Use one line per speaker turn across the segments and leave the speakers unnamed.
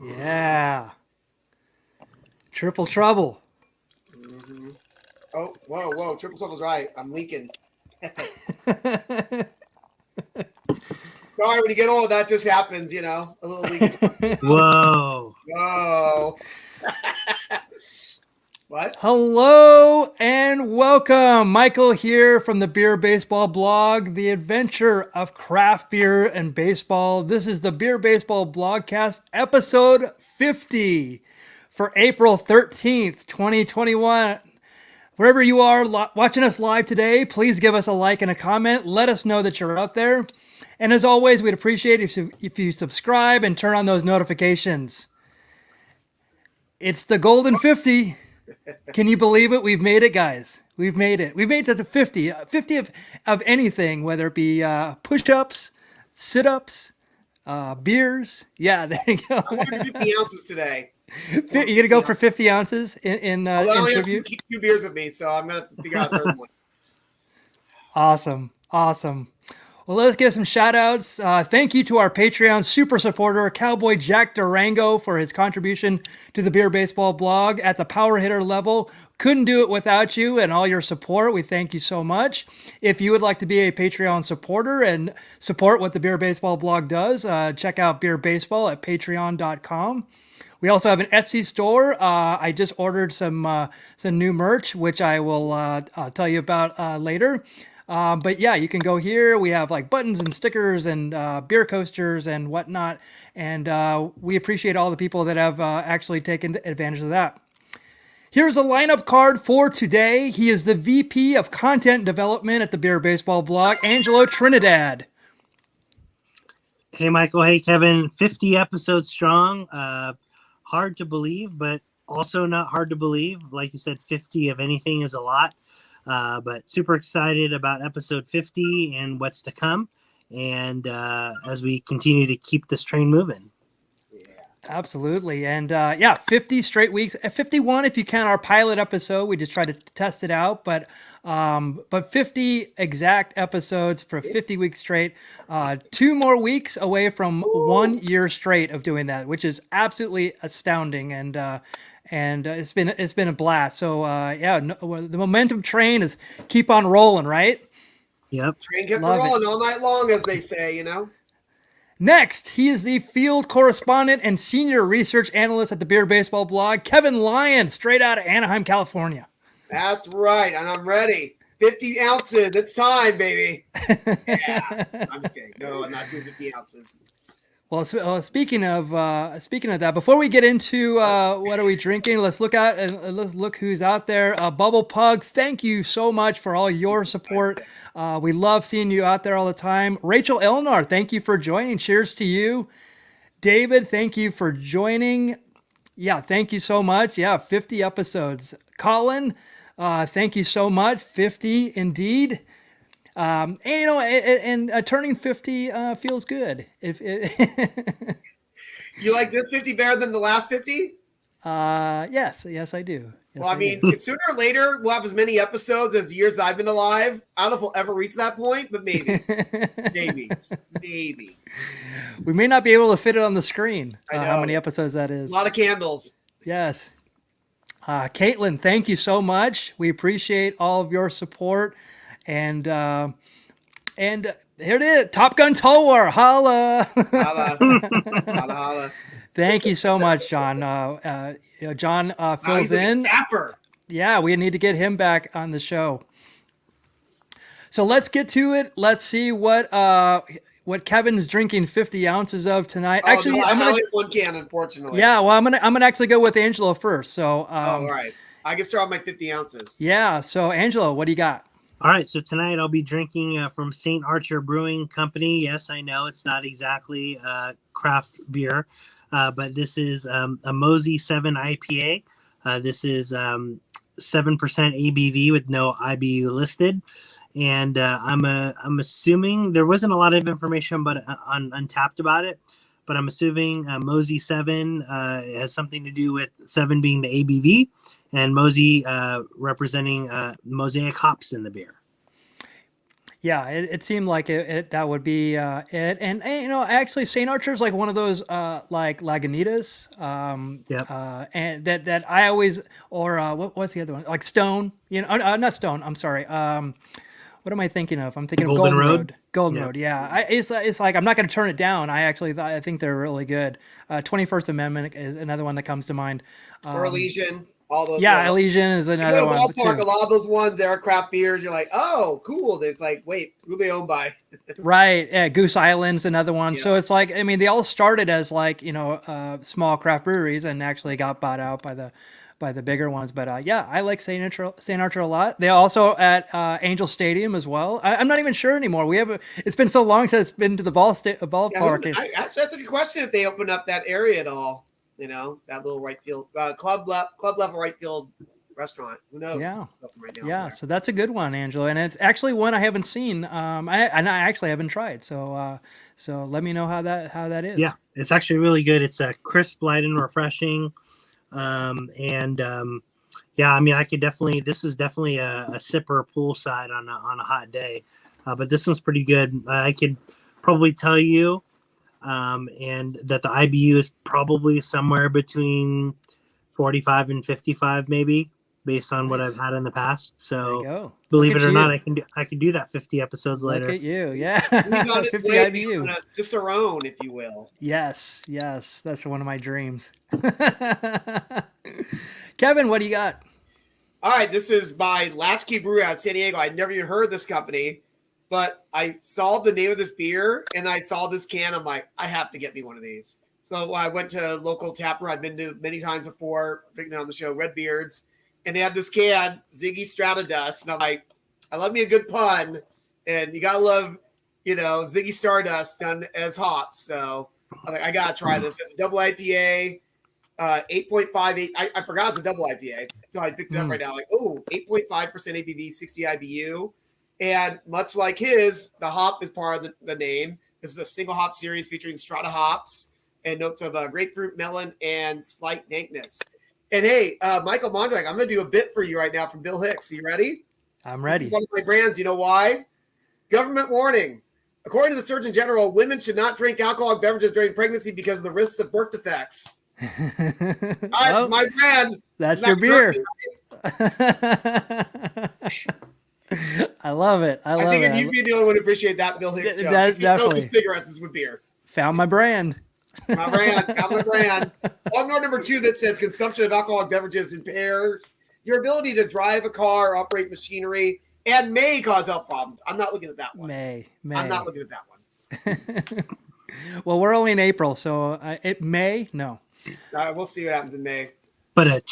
Yeah. Triple trouble.
Mm-hmm. Oh, whoa. Triple trouble's right. I'm leaking. Sorry, when you get old, that just happens, a little leakage.
Whoa.
Whoa. What?
Hello and welcome. Michael here from the Beer Baseball blog, the adventure of craft beer and baseball. This is the Beer Baseball Blogcast, episode 50 for April 13th, 2021. Wherever you are watching us live today, please give us a like and a comment. Let us know that you're out there. And as always, we'd appreciate it if you subscribe and turn on those notifications. It's the golden 50. Can you believe it? We've made it, guys. We've made it. We've made it to 50. 50 of anything, whether it be push-ups, sit-ups, beers. Yeah, there you go.
I wanted 50 ounces today.
You're going to go for 50 ounces in
I only have
tribute?
two beers with me, so I'm going to have to figure out a third one.
Awesome. Well, let's give some shout outs. Thank you to our Patreon super supporter, Cowboy Jack Durango, for his contribution to the Beer Baseball blog at the power hitter level. Couldn't do it without you and all your support. We thank you so much. If you would like to be a Patreon supporter and support what the Beer Baseball blog does, check out Beer Baseball at patreon.com. We also have an Etsy store. I just ordered some new merch, which I will tell you about later. But yeah, you can go here. We have like buttons and stickers and beer coasters and whatnot. And we appreciate all the people that have actually taken advantage of that. Here's a lineup card for today. He is the VP of Content Development at the Beer Baseball blog, Angelo Trinidad.
Hey, Michael. Hey, Kevin. 50 episodes strong. Hard to believe, but also not hard to believe. Like you said, 50 of anything is a lot. But super excited about episode 50 and what's to come. And as we continue to keep this train moving.
Yeah, absolutely. And 50 straight weeks, 51 if you count our pilot episode. We just tried to test it out, but 50 exact episodes for 50 weeks straight. 2 more weeks away from 1 year straight of doing that, which is absolutely astounding. And it's been a blast. So the momentum train is keep on rolling, right?
Yep.
Train kept rolling all night long, as they say,
Next, he is the field correspondent and senior research analyst at the Beer Baseball blog, Kevin Lyon, straight out of Anaheim, California.
That's right, and I'm ready. 50 ounces. It's time, baby. Yeah. I'm just kidding. No, I'm not doing 50 ounces.
Well, speaking of that, before we get into what are we drinking, let's look who's out there. Bubble Pug, thank you so much for all your support. We love seeing you out there all the time. Rachel Elnar, thank you for joining. Cheers to you. David, thank you for joining. Yeah, thank you so much. Yeah, 50 episodes. Colin, thank you so much. 50 indeed. And turning 50 feels good.
You like this 50 better than the last 50?
Yes, I do. Yes,
well, I mean, sooner or later we'll have as many episodes as the years that I've been alive. I don't know if we'll ever reach that point, but maybe, maybe.
We may not be able to fit it on the screen.
I know.
How many episodes that is?
A lot of candles.
Yes. Caitlin, thank you so much. We appreciate all of your support. And here it is, Top Gun Tower, holla.
Holla.
Thank you so much, John. John fills in.
Capper.
Yeah, we need to get him back on the show. So let's get to it. Let's see what Kevin's drinking 50 ounces of tonight. Actually,
no, I'm gonna only one can, unfortunately.
Yeah, well, I'm gonna actually go with Angelo first. So
all right, I can start on my 50 ounces.
Yeah. So Angelo, what do you got?
All right, so tonight I'll be drinking from St. Archer Brewing Company. Yes, I know it's not exactly craft beer, but this is a Mosey 7 IPA. This is 7% ABV with no IBU listed. And I'm assuming there wasn't a lot of information on Untapped about it, but I'm assuming Mosey 7 has something to do with 7 being the ABV and Mosey representing mosaic hops in the beer.
Yeah, it seemed like that would be it. And actually St. Archer's like one of those like Lagunitas,
Yep.
and that I always, or what's the other one? Like Stone, not Stone. I'm sorry. What am I thinking of? I'm thinking of
Golden
Golden
Road?
Road. Golden
Yeah.
Road. Yeah, it's like I'm not going to turn it down. I think they're really good. 21st Amendment is another one that comes to mind.
Or Elysian, all those.
Yeah, Elysian is
You go
another
to
one
ballpark, a
too.
lot of those ones, they're craft beers. You're like, oh, cool. It's like, wait, who they owned by?
Right. Yeah, Goose Island's another one.
Yeah.
So it's like, I mean, they all started as like, small craft breweries and actually got bought out by the bigger ones. But yeah, I like St. Archer a lot. They also at Angel Stadium as well. I'm not even sure anymore. It's been so long since it's been to the ballpark.
Actually, that's a good question. If they open up that area at all, that little right field club level right field restaurant. Who knows?
Yeah.
Right now
Yeah, so that's a good one, Angelo, and it's actually one I haven't seen. I actually haven't tried. So let me know how that is.
Yeah, it's actually really good. It's crisp, light, and refreshing. Yeah, I mean, this is definitely a sipper poolside on a hot day, but this one's pretty good. I could probably tell you, and that the IBU is probably somewhere between 45 and 55, maybe, based on what I've had in the past. So believe it or not, I can do that 50 episodes later.
Look at you, yeah.
He's on his
50
way
IBU.
a Cicerone, if you will.
Yes, that's one of my dreams. Kevin, what do you got?
All right, this is by Latchkey Brewery out of San Diego. I'd never even heard of this company, but I saw the name of this beer and I saw this can. I'm like, I have to get me one of these. So I went to a local tap room I've been to many times before, picking on the show, Redbeards, and they had this can, Ziggy Stradust, and I'm like, I love me a good pun, and you gotta love, Ziggy Stardust done as hops. So I'm like, I gotta try this. It's a double IPA, 8.58. I forgot it's a double IPA, so I picked it up right now. Like, 8.5% ABV, 60 IBU, and much like his, the hop is part of the name. This is a single hop series featuring Strata hops and notes of grapefruit, melon, and slight dankness. And hey, Michael Mondragon, I'm going to do a bit for you right now from Bill Hicks. Are you ready?
I'm ready.
This is one of my brands. You know why? Government warning. According to the Surgeon General, women should not drink alcoholic beverages during pregnancy because of the risks of birth defects. That's my brand.
That's your beer. I love it. I
think you'd be the only one to appreciate that, Bill Hicks.
That's definitely.
Cigarettes is with beer.
Found my brand.
My brand. On number 2 that says consumption of alcoholic beverages impairs your ability to drive a car, operate machinery, and may cause health problems. I'm not looking at that one.
May.
I'm not looking at that one.
Well, we're only in April, so it may. No.
We'll see what happens in May.
But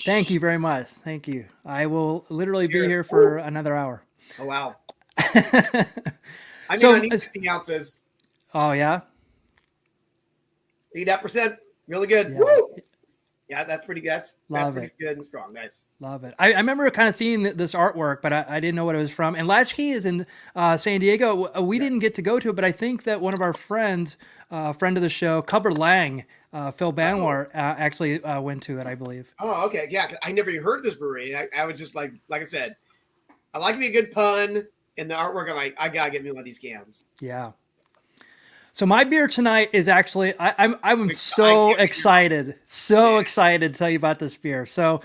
thank you very much. Thank you. I will literally be here for another hour.
Oh, wow. I need 50 ounces.
Oh, yeah?
Need that percent. Really good.
Yeah.
Woo! Yeah, that's pretty good. That's pretty good and strong. Nice.
Love it. I remember kind of seeing this artwork, but I didn't know what it was from. And Latchkey is in San Diego. We didn't get to go to it, but I think that one of our friends, friend of the show, Cubber Lang, Phil Banwar, actually went to it, I believe.
Oh, okay. Yeah, I never even heard of this brewery. I was just like I said, I like me a good pun in the artwork. I'm like, I got to get me one of these cans.
Yeah. So my beer tonight is actually I'm so excited to tell you about this beer. So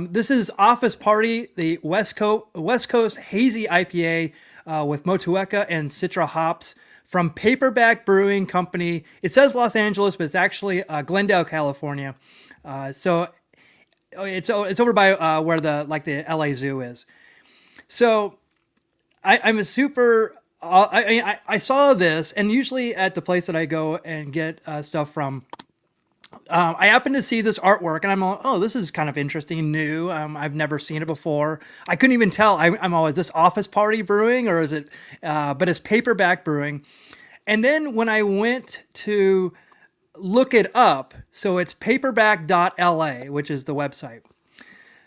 this is Office Party, the West Coast Hazy IPA with Motueka and Citra hops from Paperback Brewing Company. It says Los Angeles, but it's actually Glendale, California. So it's over by where the LA Zoo is. So I'm a super. I saw this, and usually at the place that I go and get stuff from, I happened to see this artwork, and I'm like, oh, this is kind of interesting, new. I've never seen it before. I couldn't even tell. I'm always, is this Office Party Brewing, or is it? But it's Paperback Brewing. And then when I went to look it up, so it's paperback.la, which is the website.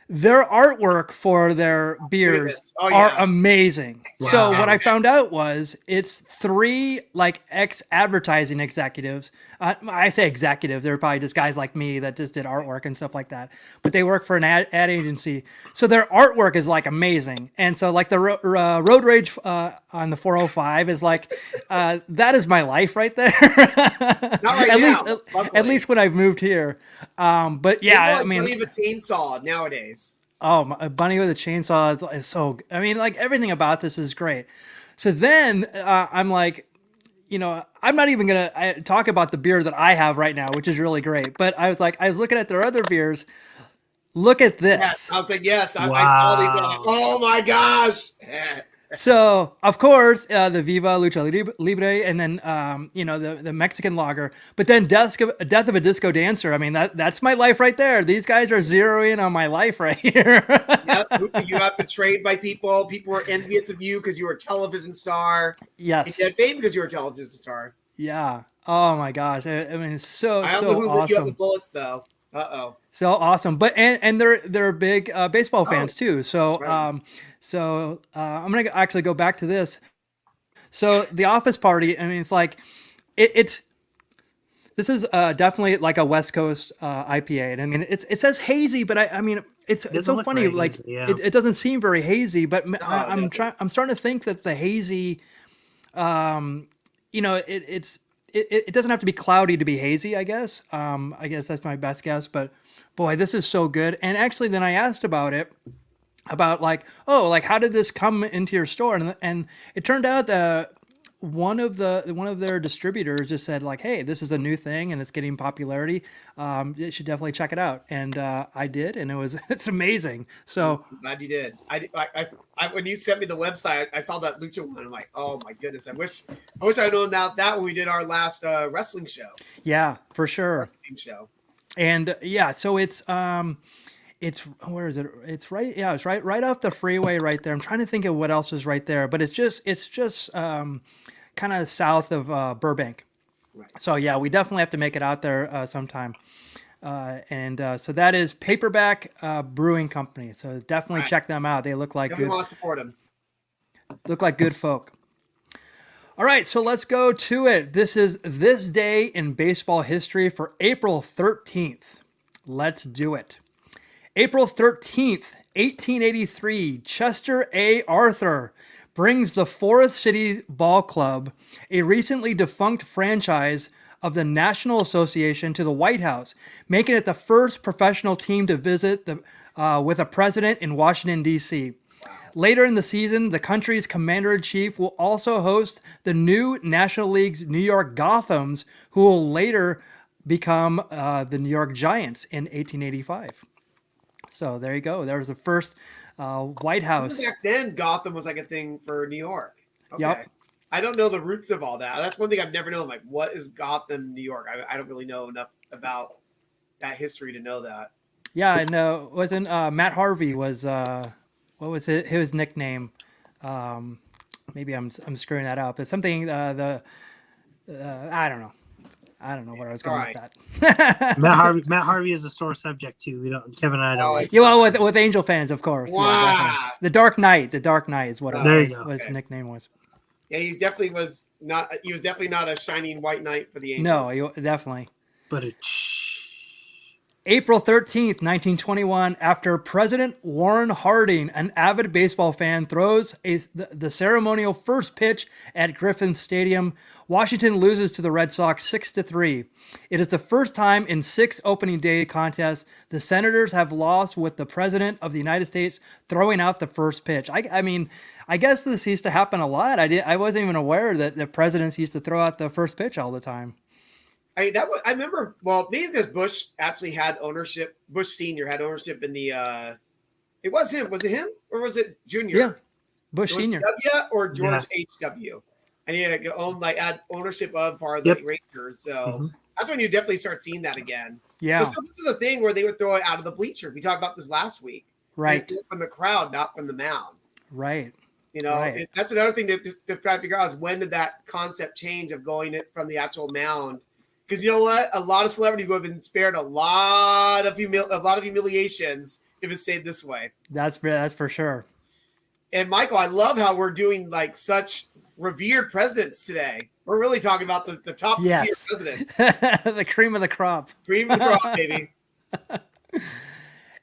their artwork for their beers
this. Oh,
are
yeah.
amazing.
Wow.
So what I found out was it's 3 like ex-advertising executives. I say executive, they're probably just guys like me that just did artwork and stuff like that. But they work for an ad agency. So their artwork is like amazing. And so like the road rage on the 405 is like, that is my life right there.
Not right
at
now,
least,
luckily.
at least when I've moved here. But yeah, I mean,
Leave a chainsaw nowadays.
oh, a bunny with a chainsaw is so. I mean, like everything about this is great. So then I'm like, I'm not even gonna talk about the beer that I have right now, which is really great. But I was looking at their other beers. Look at this.
Yes, I was like, yes, I
Wow.
saw these. And I'm like, oh my gosh.
So of course the Viva Lucha Libre, and then the Mexican lager, but then Death of a Disco Dancer. I mean that's my life right there. These guys are zeroing on my life right here.
Yep, you got betrayed by people. People were envious of you because you were a television star.
Yes.
You had fame because you were a television star.
Yeah. Oh my gosh. I mean, it's so
I don't know who lit you up
awesome.
with bullets though.
So awesome. But and they're big baseball fans too. So
right.
I'm gonna actually go back to this. So the office party. I mean, it's like it's. This is definitely like a West Coast IPA, and I mean it says hazy, but I mean it's so
look
funny.
very
Like
hazy, yeah.
it doesn't seem very hazy, but I'm
doesn't.
I'm starting to think that the hazy, it doesn't have to be cloudy to be hazy. I guess that's my best guess. But boy, this is so good. And actually, then I asked about it, about like, oh, like how did this come into your store? And it turned out that one of their distributors just said like, hey, this is a new thing and it's getting popularity. You should definitely check it out. And I did, and it's amazing. So
I'm glad you did. I when you sent me the website, I saw that lucha one. I'm like, oh my goodness! I wish I'd known that when we did our last wrestling show.
yeah, for sure.
Team show.
And yeah, so it's where is it? It's right. Yeah, it's right off the freeway right there. I'm trying to think of what else is right there, but it's just kind of south of Burbank.
Right.
So yeah, we definitely have to make it out there sometime. So that is Paperback Brewing Company. So definitely check them out. They look like
Definitely want to support them.
Look like good folk. All right, so let's go to it. This is This Day in Baseball History for April 13th. Let's do it. April 13th, 1883, Chester A. Arthur brings the Forest City Ball Club, a recently defunct franchise of the National Association, to the White House, making it the first professional team to visit with a president in Washington, D.C. Later in the season, the country's commander-in-chief will also host the new National League's New York Gothams, who will later become the New York Giants in 1885. So there you go. There was the first White House.
Back then, Gotham was like a thing for New York. Okay.
Yep.
I don't know the roots of all that. That's one thing I've never known. Like, what is Gotham, New York? I don't really know enough about that history to know that.
Yeah, and wasn't Matt Harvey was what was his nickname? Maybe I'm screwing that up. It's something I don't know. I don't know where I was going with that.
Matt Harvey is a sore subject too. Kevin and I don't like.
Yeah, well, with Angel fans, of course.
Wow.
Yeah, the Dark Knight. The Dark Knight is what his nickname was.
Yeah, he definitely was not. He was definitely not a shining white knight for the Angels.
No, definitely.
But
April 13th, 1921, after President Warren Harding, an avid baseball fan, throws the ceremonial first pitch at Griffin Stadium, Washington loses to the Red Sox 6-3. It is the first time in 6 opening day contests the Senators have lost with the President of the United States throwing out the first pitch. I mean, I guess this used to happen a lot. I wasn't even aware that the presidents used to throw out the first pitch all the time.
I remember. Well, maybe because Bush actually had ownership. Bush Senior had ownership in the. It was him. Was it him or was it Junior?
Yeah, Bush Senior.
W or George H.W. And he had had ownership of part of the Rangers. So that's when you definitely start seeing that again.
Yeah.
So this is a thing where they would throw it out of the bleacher. We talked about this last week.
Right.
From the crowd, not from the mound.
Right.
That's another thing to try to figure out is when did that concept change of going it from the actual mound. Because you know what, a lot of celebrities who have been spared a lot of humiliations if it stayed this way.
That's for sure.
And Michael, I love how we're doing like such revered presidents today. We're really talking about the top tier presidents.
The cream of the crop.
Cream of the crop, baby.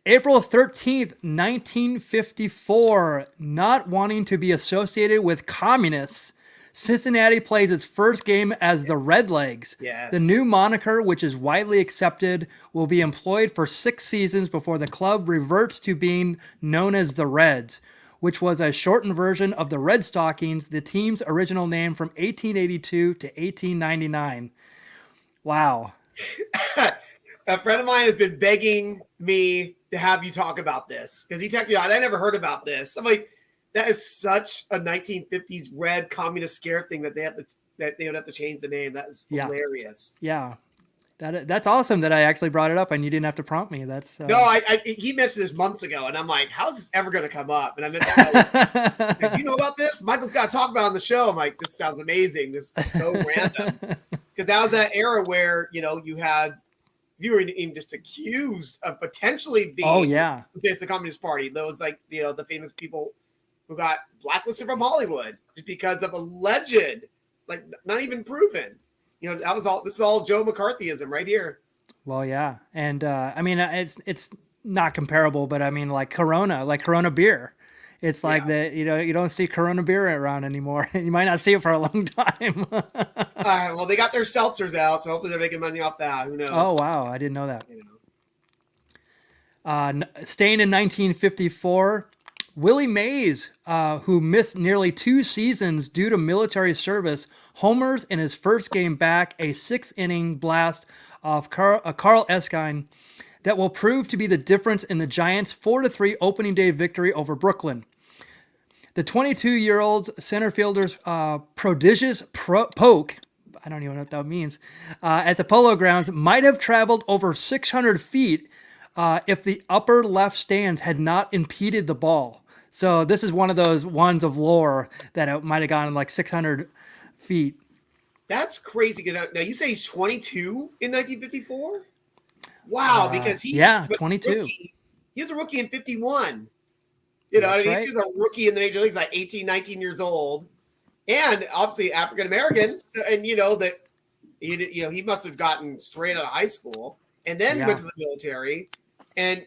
April 13th, 1954. Not wanting to be associated with communists, Cincinnati plays its first game as the Redlegs.
Yes.
The new moniker, which is widely accepted, will be employed for 6 seasons before the club reverts to being known as the Reds, which was a shortened version of the Red Stockings, the team's original name from 1882 to 1899. Wow.
A friend of mine has been begging me to have you talk about this because he texted me, I never heard about this. I'm like, that is such a 1950s red communist scare thing that they would have to change the name. That is hilarious.
Yeah. That's awesome that I actually brought it up and you didn't have to prompt me. That's
no, he mentioned this months ago, and I'm like, how's this ever going to come up? And I meant to tell you know about this? Michael's got to talk about it on the show. I'm like, this sounds amazing. This is so random because that was that era where you were even just accused of potentially being against the Communist Party. Those the famous people who got blacklisted from Hollywood just because of alleged, like not even proven. That was all. This is all Joe McCarthyism right here.
Well, yeah, and I mean it's not comparable, but I mean like Corona beer. It's like that you don't see Corona beer around anymore. You might not see it for a long time.
Well, they got their seltzers out, so hopefully they're making money off that. Who knows?
Oh wow, I didn't know that. Staying in 1954. Willie Mays, who missed nearly 2 seasons due to military service, homers in his first game back, a 6-inning blast off Carl Eskine that will prove to be the difference in the Giants' 4-3 opening day victory over Brooklyn. The 22-year-old center fielder's prodigious poke, I don't even know what that means, at the Polo Grounds might have traveled over 600 feet if the upper left stands had not impeded the ball. So this is one of those ones of lore that it might have gone like 600 feet.
That's crazy. Now you say he's 22 in 1954? Wow, because he's
22.
He was a rookie in 51. He's a rookie in the major leagues, like 18, 19 years old, and obviously African American. And that he must have gotten straight out of high school and then went to the military, and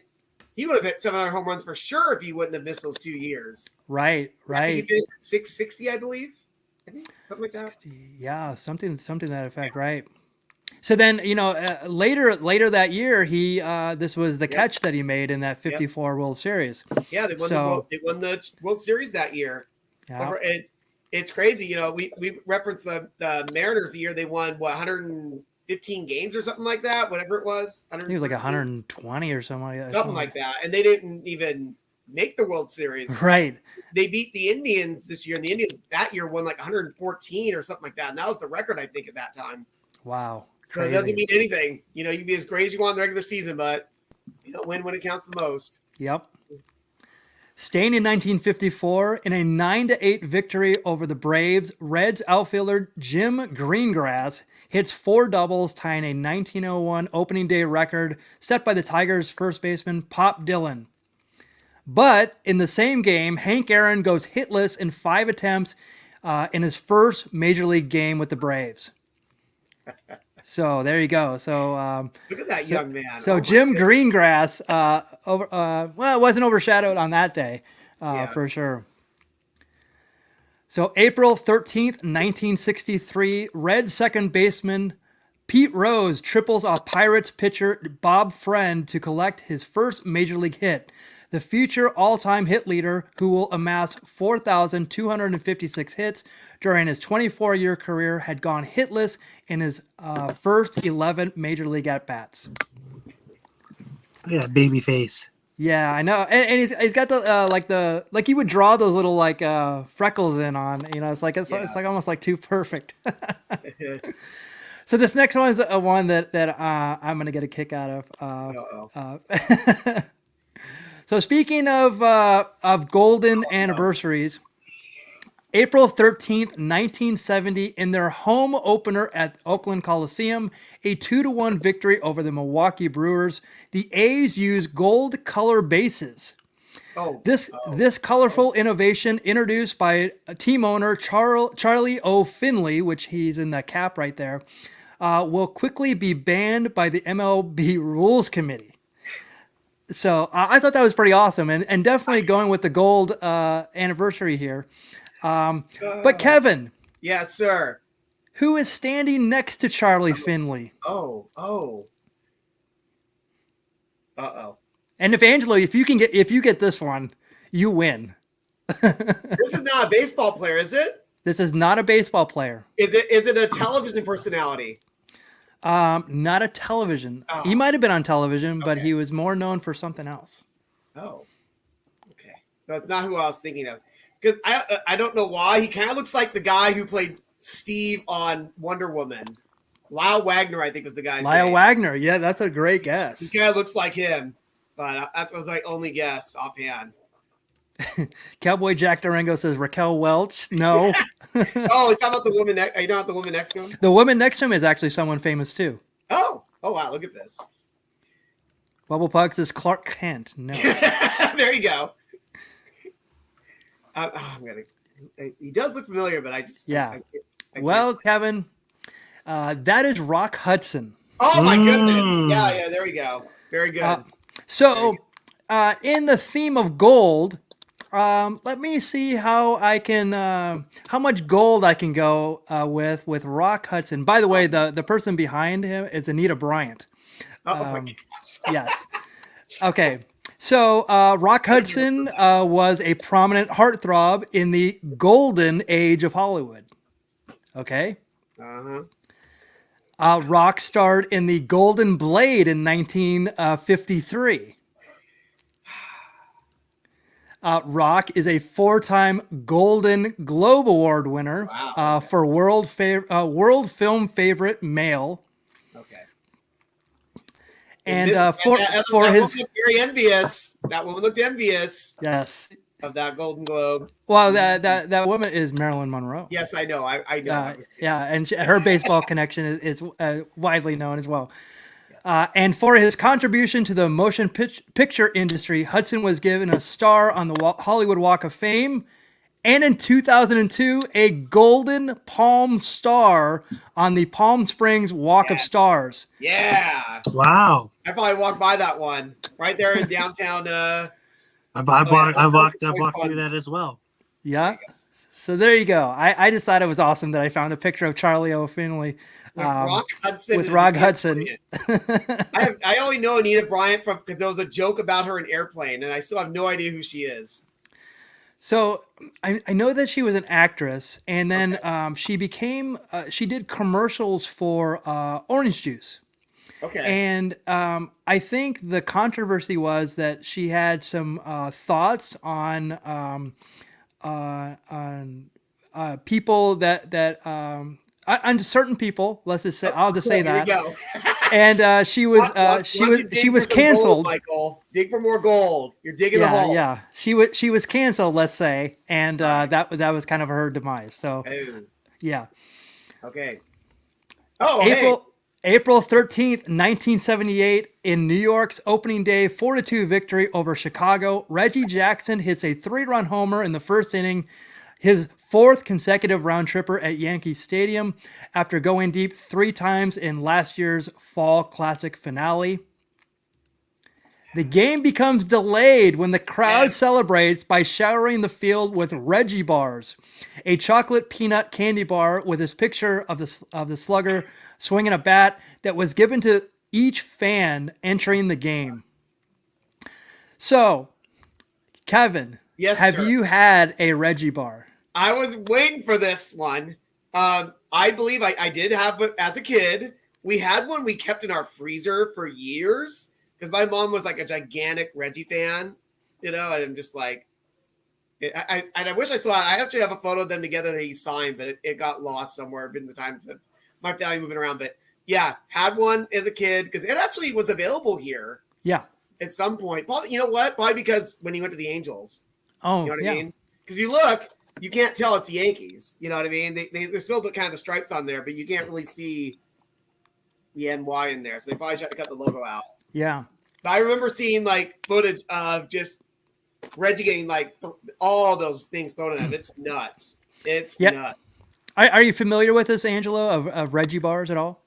he would have hit 700 home runs for sure if he wouldn't have missed those 2 years.
Right.
He finished at 660, I believe. Something like that.
60, yeah, something to that effect, right? So then, later that year, he this was the catch that he made in that 54 World Series.
Yeah, they won the World Series that year.
Yeah.
It's crazy. We referenced the Mariners the year they won 115 games or something like that, whatever it was.
I think it was like 120 or something.
Something like that. And they didn't even make the World Series.
Right.
They beat the Indians this year, and the Indians that year won like 114 or something like that. And that was the record, I think, at that time.
Wow.
So it doesn't mean anything. You can be as great as you want in the regular season, but you don't win when it counts the most.
Yep. Staying in 1954, in a 9-8 victory over the Braves, Reds outfielder Jim Greengrass hits 4 doubles, tying a 1901 opening day record set by the Tigers' first baseman Pop Dillon. But in the same game, Hank Aaron goes hitless in 5 attempts in his first major league game with the Braves. So there you go. So
look at that young man.
So Jim Greengrass, it wasn't overshadowed on that day, for sure. So April 13th, 1963, Red second baseman Pete Rose triples off Pirates pitcher Bob Friend to collect his first major league hit. The future all-time hit leader, who will amass 4,256 hits during his 24-year career, had gone hitless in his first 11 major league at-bats.
Yeah, baby face.
Yeah, I know, and he's got the like he would draw those little freckles in on. It's like almost like too perfect. So this next one is a one that I'm gonna get a kick out of. So speaking of golden anniversaries, April 13th, 1970, in their home opener at Oakland Coliseum, a 2-1 victory over the Milwaukee Brewers. The A's used gold color bases. This colorful innovation, introduced by team owner Charlie O. Finley, which he's in the cap right there, will quickly be banned by the MLB Rules Committee. So I thought that was pretty awesome, and definitely going with the gold anniversary here. But Kevin.
Yes, sir.
Who is standing next to Charlie Finley?
Uh-oh.
And if Angelo, if you get this one, you win.
This is not a baseball player, is it?
This is not a baseball player.
Is it a television personality?
Not a television.
Oh.
He might have been on television, but
Okay.
he was more known for something else.
Oh. Okay. That's not who I was thinking of. Because I don't know why. He kind of looks like the guy who played Steve on Wonder Woman. Lyle Wagner, I think, was the guy's
Lyle
name.
Wagner. Yeah, that's a great
He
guess.
kind of looks like him. But that was my only guess offhand.
Cowboy Jack Durango says Raquel Welch. No.
Oh, he's talking about the woman. Are you talking about the woman next to him?
The woman next to him is actually someone famous too.
Oh, wow! Look at this.
Bubble Pug says Clark Kent. No.
There you go. He does look familiar, but I just
Yeah.
I
Well,
can't.
Kevin, that is Rock Hudson.
Oh my goodness! Yeah. There we go. Very good.
So, in the theme of gold, let me see how I can, how much gold I can go with Rock Hudson. By the way, the person behind him is Anita Bryant.
My gosh.
Yes. Okay. So, Rock Hudson was a prominent heartthrob in the golden age of Hollywood. Okay. Rock starred in the Golden Blade in 1953. Rock is a 4-time Golden Globe Award winner for world film favorite male.
Okay.
And
that
for his
woman looked very envious. That woman looked envious
yes.
of that Golden Globe.
Well, that woman is Marilyn Monroe.
Yes, I know. I know.
And her baseball connection is widely known as well. And for his contribution to the motion picture industry, Hudson was given a star on the Hollywood Walk of Fame, and in 2002, a Golden Palm Star on the Palm Springs Walk of Stars.
Yeah.
Wow.
I probably walked by that one right there in downtown.
I walked through that as well.
Yeah. So there you go. I just thought it was awesome that I found a picture of Charlie O. Finley
Rock Hudson.
with Rock Hudson.
I only know Anita Bryant because there was a joke about her in Airplane, and I still have no idea who she is.
So I know that she was an actress, and then she did commercials for orange juice.
Okay.
And I think the controversy was that she had some thoughts on people that on certain people. Let's just say I'll just say that.
There you go.
And she was canceled.
Michael, dig for more gold. You're digging a hole.
Yeah. She was canceled. Let's say, and that was kind of her demise. So yeah.
Okay. Oh,
April 13th, 1978, in New York's opening day 4-2 victory over Chicago, Reggie Jackson hits a 3-run homer in the first inning, his 4th consecutive round tripper at Yankee Stadium, after going deep 3 times in last year's Fall Classic finale. The game becomes delayed when the crowd celebrates by showering the field with Reggie bars, a chocolate peanut candy bar with his picture of the slugger swinging a bat that was given to each fan entering the game. So, Kevin, have you had a Reggie bar?
I was waiting for this one. I believe I did have it as a kid. We had one we kept in our freezer for years because my mom was like a gigantic Reggie fan, and I'm just like, I wish I saw it. I actually have a photo of them together that he signed, but it got lost somewhere in the times of my family moving around. But yeah, had one as a kid because it actually was available here.
Yeah.
At some point. Probably, you know what? Probably because when he went to the Angels.
Oh,
you know what I mean? Because you look, you can't tell it's the Yankees. You know what I mean? They still the kind of stripes on there, but you can't really see the NY in there. So they probably tried to cut the logo out.
Yeah.
But I remember seeing like footage of just Reggie getting like all those things thrown at him. It's nuts. It's nuts.
Are you familiar with this, Angelo, of Reggie bars at all?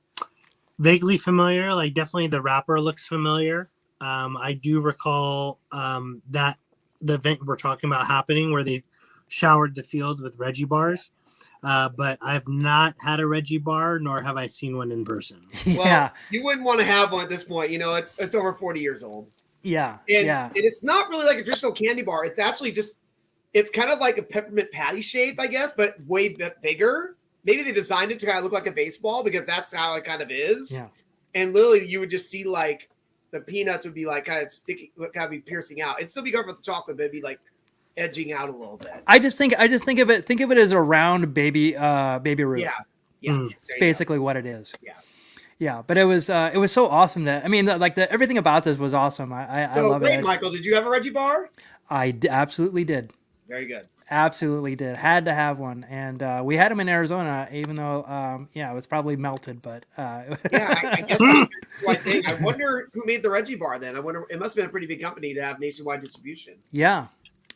Vaguely familiar. Like definitely the wrapper looks familiar. I do recall that the event we're talking about happening where they showered the field with Reggie bars. But I've not had a Reggie bar, nor have I seen one in person.
Yeah.
Well, you wouldn't want to have one at this point. You know, it's over 40 years old.
Yeah.
And it's not really like a traditional candy bar. It's actually just, it's kind of like a peppermint patty shape, I guess, but way bigger. Maybe they designed it to kind of look like a baseball because that's how it kind of is.
Yeah.
And literally you would just see like the peanuts would be like kind of sticky, kind of be piercing out. It'd still be covered with the chocolate, but it'd be like edging out a little bit.
I just think of it as a round baby Ruth.
Yeah. Yeah.
It's basically what it is.
Yeah.
Yeah, but it was so awesome that everything about this was awesome. I love it.
Michael, did you have a Reggie bar?
Absolutely did.
Very good.
Absolutely did. Had to have one, and we had them in Arizona, even though it was probably melted. But
I guess that's the right thing. I wonder who made the Reggie bar. Then I wonder. It must have been a pretty big company to have nationwide distribution.
Yeah,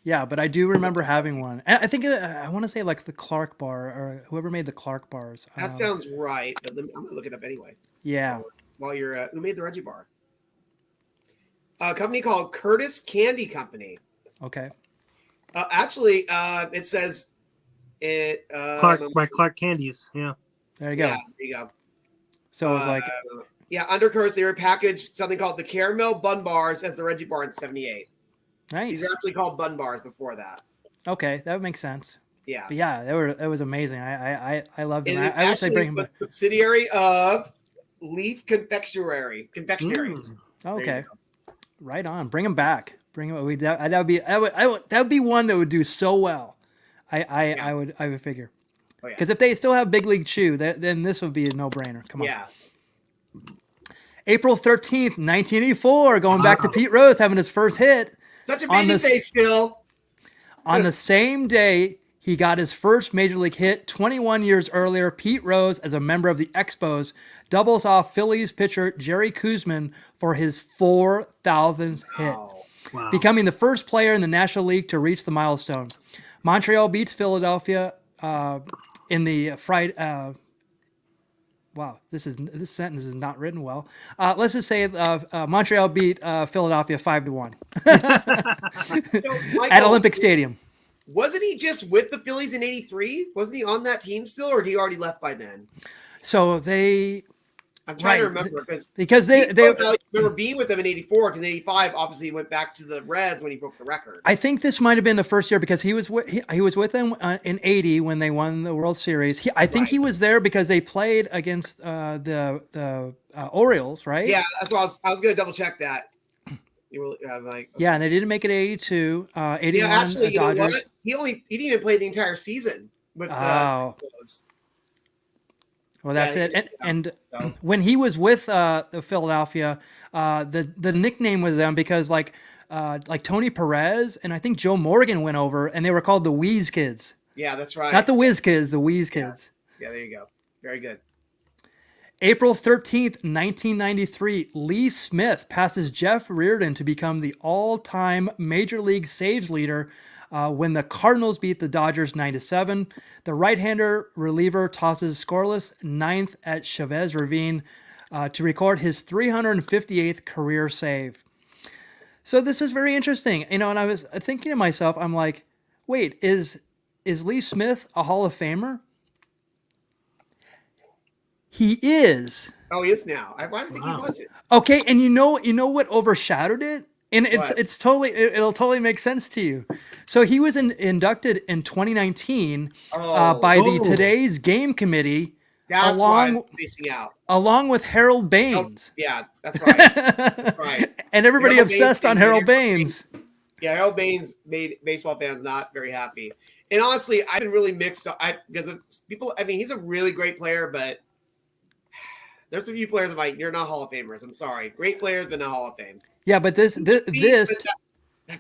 but I do remember having one. And I think I want to say like the Clark bar or whoever made the Clark bars.
That sounds right. But I'm gonna look it up anyway.
Yeah.
While you're who made the Reggie bar? A company called Curtis Candy Company.
Okay.
Actually, it says it.
Clark Candies. Yeah.
There you go.
Yeah, there you go.
So it was like.
Under Curtis, they repackaged something called the Caramel Bun Bars as the Reggie bar in '78.
Nice.
These are actually called Bun Bars before that.
Okay, that makes sense.
Yeah.
But yeah, it was amazing. I loved them.
And
I wish they bring them back.
A subsidiary of Leaf Confectionery.
Okay. Right on. Bring them back. Bring them. That would be one that would do so well. I would figure. Because if they still have Big League Chew, then this would be a no-brainer. Come on.
Yeah.
April 13th, 1984, going back to Pete Rose having his first hit.
Such a baby face still.
On the same day, he got his first major league hit 21 years earlier. Pete Rose, as a member of the Expos, doubles off Phillies pitcher Jerry Koosman for his 4,000th hit, becoming the first player in the National League to reach the milestone. Montreal beats Philadelphia in the Friday. Wow, this sentence is not written well. Let's just say Montreal beat Philadelphia 5-1 at Olympic Stadium.
Wasn't he just with the Phillies in '83? Wasn't he on that team still, or had he already left by then?
So they.
I'm trying to remember
because they
remember being with them in '84 because in '85 obviously he went back to the Reds when he broke the record.
I think this might have been the first year because he was with them in '80 when they won the World Series. I think he was there because they played against the Orioles, right?
Yeah, that's why I was going to double check that.
Yeah, and they didn't make it 82, 81.
Yeah, actually, you know
Dodgers.
what? He didn't even play the entire season with
Well, that's it. And when he was with the Philadelphia, the nickname was them because like Tony Perez and I think Joe Morgan went over and they were called the Wheeze Kids.
Yeah, that's right.
Not the Whiz Kids, the Wheeze Kids.
Yeah, there you go. Very good.
April 13th, 1993, Lee Smith passes Jeff Reardon to become the all-time Major League saves leader when the Cardinals beat the Dodgers 9-7. The right-hander reliever tosses scoreless ninth at Chavez Ravine to record his 358th career save. So this is very interesting. And I was thinking to myself, I'm like, wait, is Lee Smith a Hall of Famer? He is.
Oh, he is now. Why do you think he wasn't?
Okay, and you know what overshadowed it? And it'll totally make sense to you. So he was inducted in 2019 by the Today's Game Committee.
That's why I'm facing out.
Along with Harold Baines.
Oh, yeah, that's right. That's right.
And everybody obsessed on Harold Baines.
Yeah, Harold Baines made baseball fans not very happy. And honestly, I've been really mixed up because of people. I mean, he's a really great player, but there's a few players that you're not Hall of Famers. I'm sorry. Great players, but not Hall of Fame.
Yeah, but this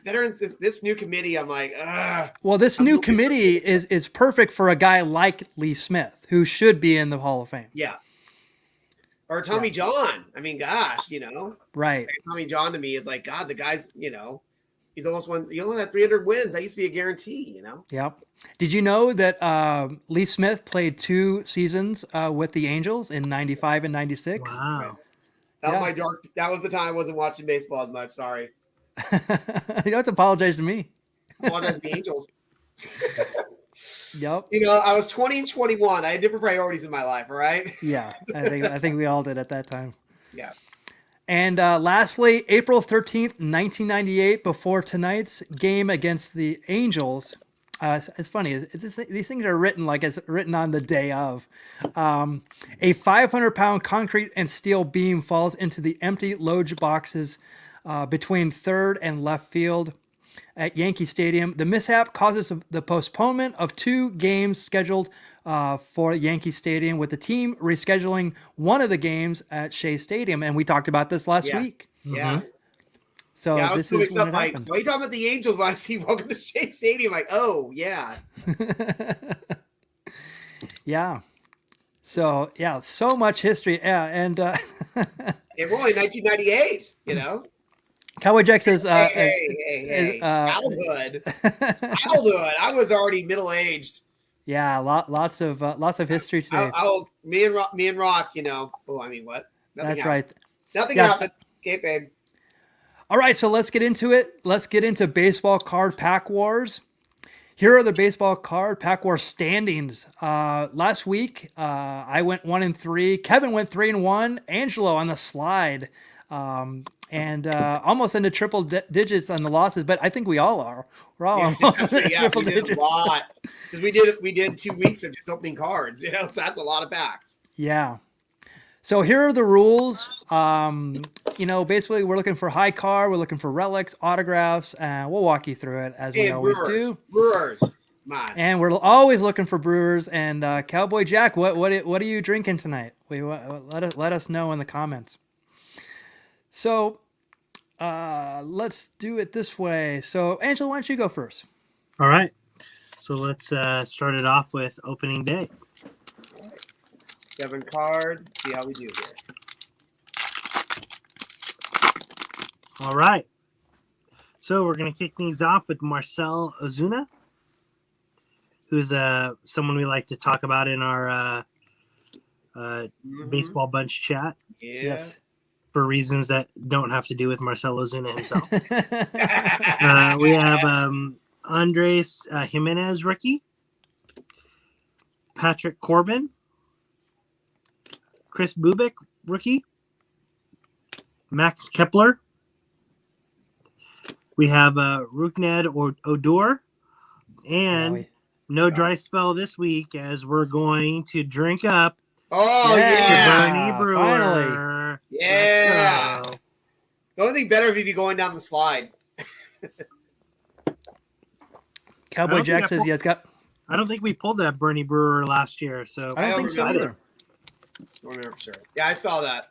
veterans, this new committee, I'm like,
Well, this new committee is perfect for a guy like Lee Smith, who should be in the Hall of Fame.
yeah. Or Tommy John. I mean, gosh,
Right.
Tommy John to me is like, God, the guy's, he's almost won. He only had 300 wins. That used to be a guarantee,
Yep. Did you know that Lee Smith played 2 seasons with the Angels in '95 and '96?
Wow.
That was my dark. That was the time I wasn't watching baseball as much. Sorry.
You don't have to apologize to me.
Apologize to the Angels.
Yep.
I was 20 and 21. I had different priorities in my life. All right.
Yeah, I think we all did at that time.
Yeah.
And lastly, April 13th, 1998, before tonight's game against the Angels. It's funny. These things are written like it's written on the day of. A 500-pound concrete and steel beam falls into the empty loge boxes between third and left field at Yankee Stadium. The mishap causes the postponement of 2 games scheduled for Yankee Stadium, with the team rescheduling one of the games at Shea Stadium. And we talked about this last week.
Yeah.
Mm-hmm. So
I was
this is when it
like,
happened.
why are you talking about the Angels when I see welcome to Shea Stadium? Like, oh, yeah.
Yeah. So, so much history. Yeah. And
It was only 1998,
Cowboy Jack says,
hey. Childhood. I was already middle-aged.
Yeah, lots of history today.
Me and Rock, Oh, I mean, what?
That's happened. Right.
Nothing happened. Okay, babe.
All right, so let's get into it. Let's get into baseball card pack wars. Here are the baseball card pack war standings. Last week, I went 1-3. Kevin went 3-1. Angelo on the slide, and almost into triple digits on the losses. But I think we all are. We're all almost triple digits.
A lot, because we did 2 weeks of just opening cards. So that's a lot of packs.
Yeah. So here are the rules. Basically we're looking for high card, we're looking for relics, autographs, and we'll walk you through it as we always do.
Brewers.
And we're always looking for brewers. And Cowboy Jack, what are you drinking tonight? Let us know in the comments. So let's do it this way. So Angelo, why don't you go first?
All right. So let's start it off with opening day.
7 cards. See how we do here.
All right. So we're going to kick things off with Marcell Ozuna, who's someone we like to talk about in our baseball bunch chat.
Yeah.
Yes.
For reasons that don't have to do with Marcell Ozuna himself. We have Andres Jimenez, rookie. Patrick Corbin. Chris Bubik, rookie. Max Kepler. We have Rukned Odor. And no dry spell this week, as we're going to drink up Bernie Brewer.
Finally.
Yeah. The only thing better if you'd be going down the slide.
Cowboy Jack says yes.
I don't think we pulled that Bernie Brewer last year, so
I don't think so either.
I remember for sure. Yeah, I saw that.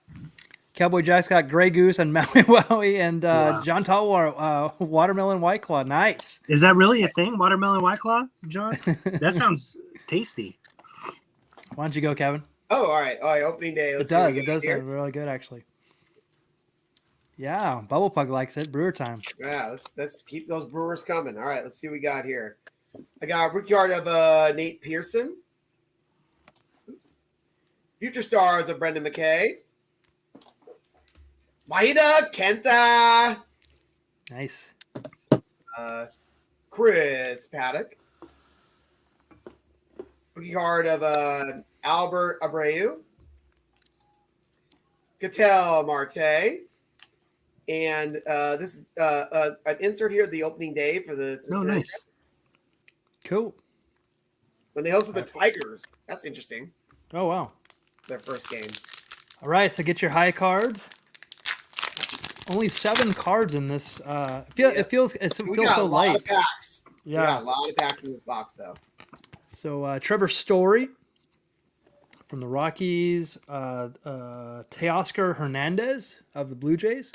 Cowboy Jack's got Grey Goose and Maui Wowie and John Tallwar, Watermelon White Claw. Nice.
Is that really a thing, Watermelon White Claw, John? That sounds tasty.
Why don't you go, Kevin?
Oh, all right. Opening day.
It does sound really good, actually. Yeah, Bubble Pug likes it. Brewer time.
Yeah, let's keep those Brewers coming. All right, let's see what we got here. I got a rookie card of Nate Pearson. Future stars of Brendan McKay. Maeda Kenta.
Nice.
Chris Paddock. Rookie card of Albert Abreu. Cattell Marte. And this is an insert here, the opening day for the Cincinnati.
Oh, nice.
Cool.
When they hosted the Tigers. That's interesting.
Oh, wow.
Their first game.
All right, so get your high cards. Only 7 cards in this. It feels so light.
Of packs.
Yeah.
We got a lot of packs in this box, though.
So Trevor Story from the Rockies. Teoscar Hernandez of the Blue Jays.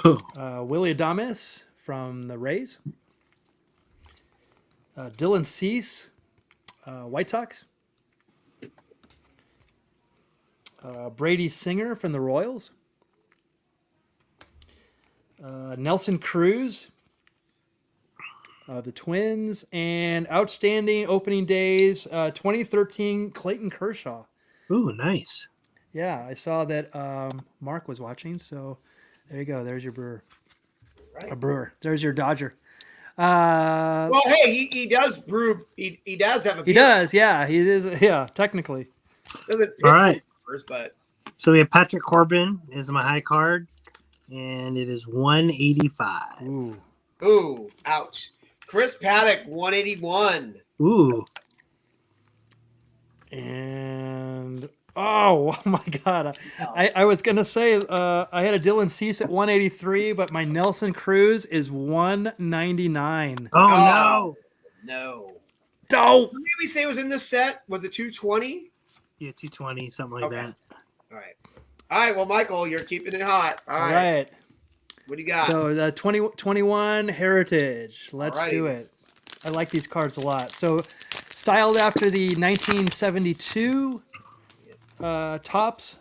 Willie Adames from the Rays. Dylan Cease, White Sox. Brady Singer from the Royals. Nelson Cruz, the Twins. And outstanding opening days, 2013 Clayton Kershaw.
Ooh, nice.
Yeah, I saw that Mark was watching, so there you go. There's your Brewer.
Right.
A Brewer. There's your Dodger.
Well, hey, he does brew. He does have a beer.
He does, yeah. He is, yeah, technically.
Doesn't
All right.
but
So we have Patrick Corbin is my high card, and it is 185.
Ooh, ouch. Chris Paddock, 181.
Ooh.
And oh my God, I was gonna say I had a Dylan Cease at 183, but my Nelson Cruz is 199.
Oh,
No.
Oh,
Who did we say was in this set? Was it 220?
yeah, 220, something like that.
All right. Well, Michael, you're keeping it hot. All
all
right.
right.
What do you got?
So the 2021 Heritage. Let's
Alrighty.
do it. I like these cards a lot. So styled after the 1972 tops.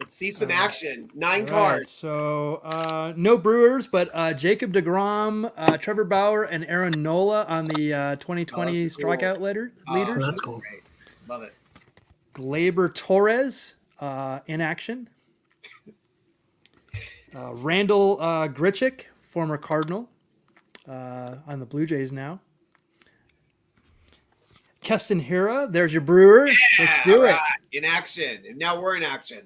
Let's see some action. 9
All right,
cards.
so no Brewers, but Jacob deGrom, Trevor Bauer, and Aaron Nola on the 2020
that's cool.
strikeout leaders.
That's cool.
Great. Love it.
Gleyber Torres in action. Randall Grichuk, former Cardinal, on the Blue Jays now. Keston Hiura, there's your Brewers. Let's do it.
Right. In action. And now we're in action.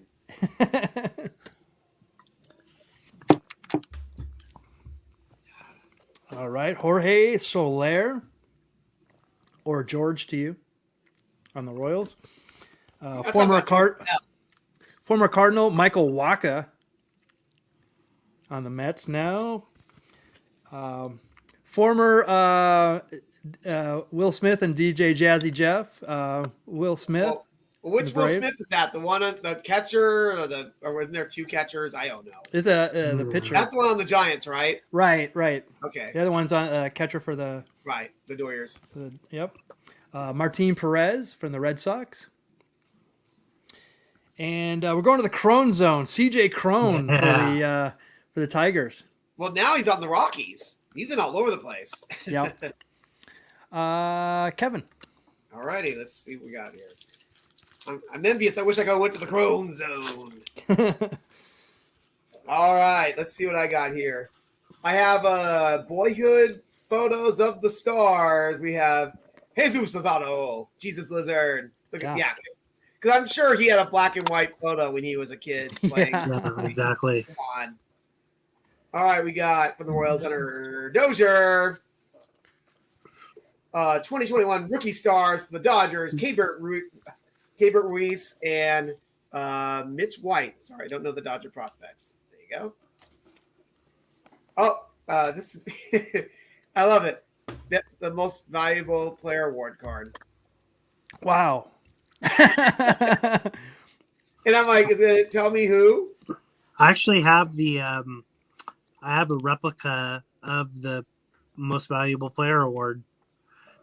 All right, Jorge Soler, or George to you, on the Royals. Former Cardinal Michael Wacha on the Mets now. Former Will Smith and DJ Jazzy Jeff. Will Smith.
Well, which
The
Will
Brave?
Smith is that? The one on the catcher, or wasn't there 2 catchers? I don't know.
Is the pitcher?
That's the one on the Giants, right?
Right.
Okay.
The other one's on catcher for the.
Right. The Doyers.
Yep. Martin Perez from the Red Sox. And we're going to the Crone Zone. CJ Crone for the Tigers.
Well, now he's on the Rockies. He's been all over the place.
Yep. Kevin.
All righty. Let's see what we got here. I'm envious. I wish I could went to the Crone Zone. All right. Let's see what I got here. I have boyhood photos of the stars. We have Jesus Lozano, Jesus Lizard. Look at because I'm sure he had a black and white photo when he was a kid playing.
Yeah, exactly.
Come on. All right, we got from the Royals Hunter Dozier. 2021 rookie stars for the Dodgers, Keibert Ruiz and Mitch White. Sorry, I don't know the Dodger prospects. There you go. Oh, this is I love it. The most valuable player award card.
Wow.
And I'm like, is it tell me who?
I actually have I have a replica of the most valuable player award.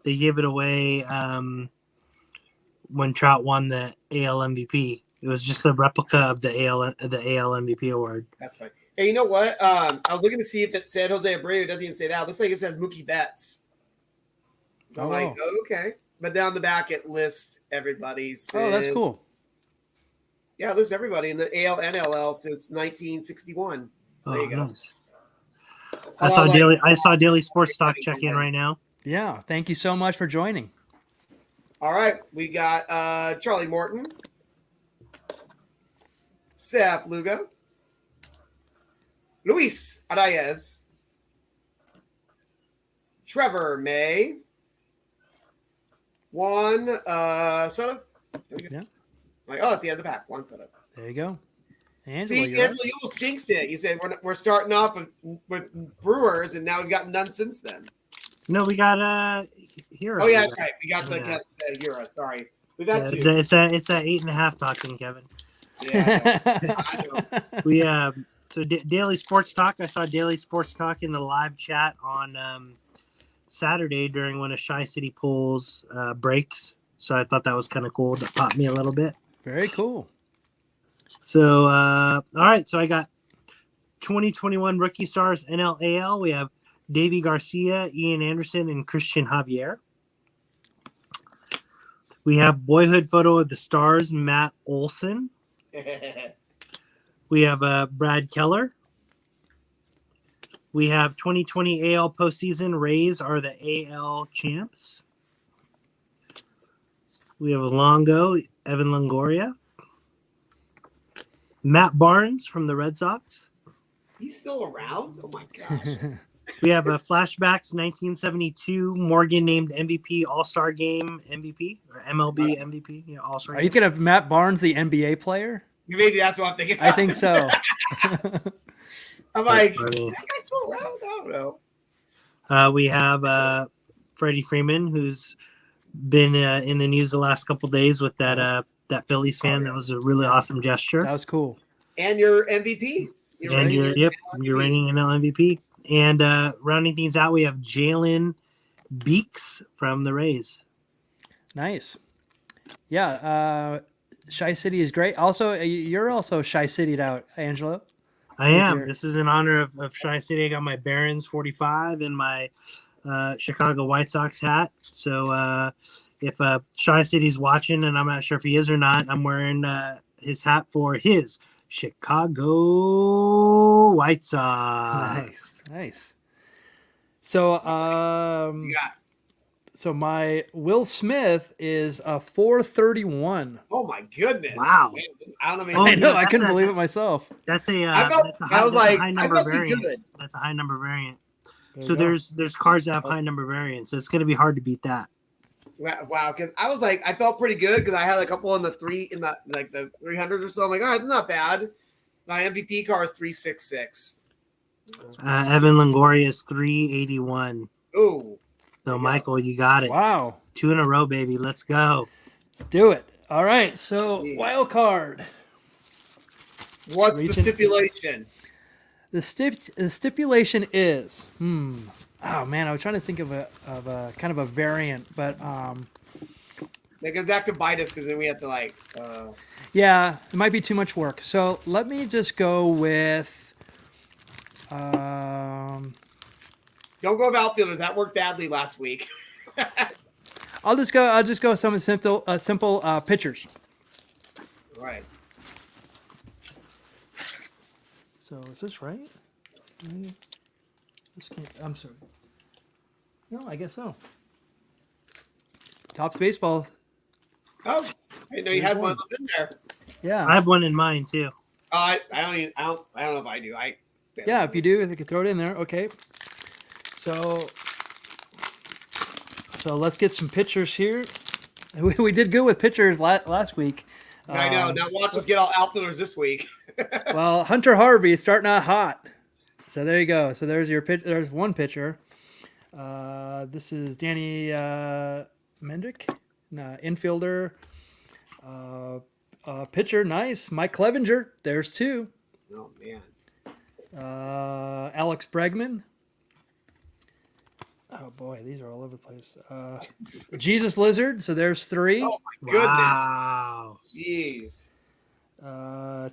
They gave it away when Trout won the AL MVP. It was just a replica of the AL MVP award.
That's fine. Hey, you know what? I was looking to see if it said Jose Abreu. It doesn't even say that. It looks like it says Mookie Betts. I'm like, oh, okay. But down the back, it lists everybody.
Oh, that's cool.
Yeah, it lists everybody in the AL and NLL since 1961. So there you go.
Nice. I saw Daily Sports Talk check in right now.
Yeah, thank you so much for joining.
All right, we got Charlie Morton, Seth Lugo, Luis Arraez, Trevor May, Juan Soto.
Yeah.
Like, oh, it's the end of the pack. Juan Soto.
There you go. Angelo,
See,
you're
Angelo, you almost jinxed it. You said we're starting off with Brewers, and now we've got none since then.
No, we got Hero.
Oh yeah, that's right. We got the Hero. Sorry, we got two.
It's that 8.5 talking, Kevin.
Yeah, I know.
So Daily Sports Talk. I saw Daily Sports Talk in the live chat on Saturday during one of Shy City Pool's breaks. So I thought that was kind of cool. That popped me a little bit.
Very cool.
So all right. So I got 2021 Rookie Stars NLAL. We have Davey Garcia, Ian Anderson, and Christian Javier. We have Boyhood Photo of the Stars, Matt Olson. We have Brad Keller. We have 2020 AL postseason. Rays are the AL champs. We have Longo, Evan Longoria. Matt Barnes from the Red Sox.
He's still around? Oh my gosh.
We have a Flashbacks 1972 Morgan named MVP All-Star Game MVP or MLB MVP. Yeah, All-Star
Are
Game.
you thinking of Matt Barnes, the NBA player?
Maybe that's what I'm thinking.
I think so.
I'm like,
funny.
that guy's still around? I don't know.
We have Freddie Freeman, who's been in the news the last couple days with that Phillies fan. That was a really awesome gesture.
That was cool.
And your MVP.
Your reigning NL MVP. And rounding things out, we have Jalen Beeks from the Rays.
Nice. Yeah. Shy City is great. Also, you're also Shy City'd out, Angelo.
I am. This is in honor of Shy City. I got my Barons 45 and my Chicago White Sox hat. So if Shy City's watching, and I'm not sure if he is or not, I'm wearing his hat for his Chicago White Sox.
Nice. So,
Yeah.
so my Will Smith is a 431.
Oh my goodness.
Wow.
I don't know.
Oh,
I know.
yeah,
I couldn't
that's
believe it myself.
That's a
I
high number
must be
variant.
good.
That's a high number variant.
There
So
you go.
there's cars that have high number variants. So it's going to be hard to beat that.
Wow, because I was like, I felt pretty good because I had a couple in the 300s or so. I'm like, all right, that's not bad. My MVP car is 366.
Evan Longoria is 381.
Ooh.
So Michael, you got it.
Wow.
2 in a row, baby. Let's go.
Let's do it. All right. So wild card.
What's the
Reaching-
stipulation?
The stipulation is, oh man, I was trying to think of a kind of a variant, but
It goes back to bite us because then we have to
yeah, it might be too much work. So let me just go with
don't go with outfielders. That worked badly last week.
I'll just go some simple pitchers.
Right.
So is this right? I'm sorry. No, I guess so. Topps Baseball.
Oh, I didn't know you had one of those in there.
Yeah.
I have one in mind too.
I don't know if I do.
Yeah, if you do, they could throw it in there. Okay. So let's get some pitchers here. We did good with pitchers last week.
I know. Now watch us get all outfielders this week.
Well, Hunter Harvey is starting out hot. So there you go. So there's your pitch. There's one pitcher. This is Danny Mendick, infielder. Pitcher, nice. Mike Clevenger. There's two.
Oh man.
Alex Bregman. Oh boy, these are all over the place. Jesus Lizard. So there's three.
Oh my goodness.
Wow.
Jeez.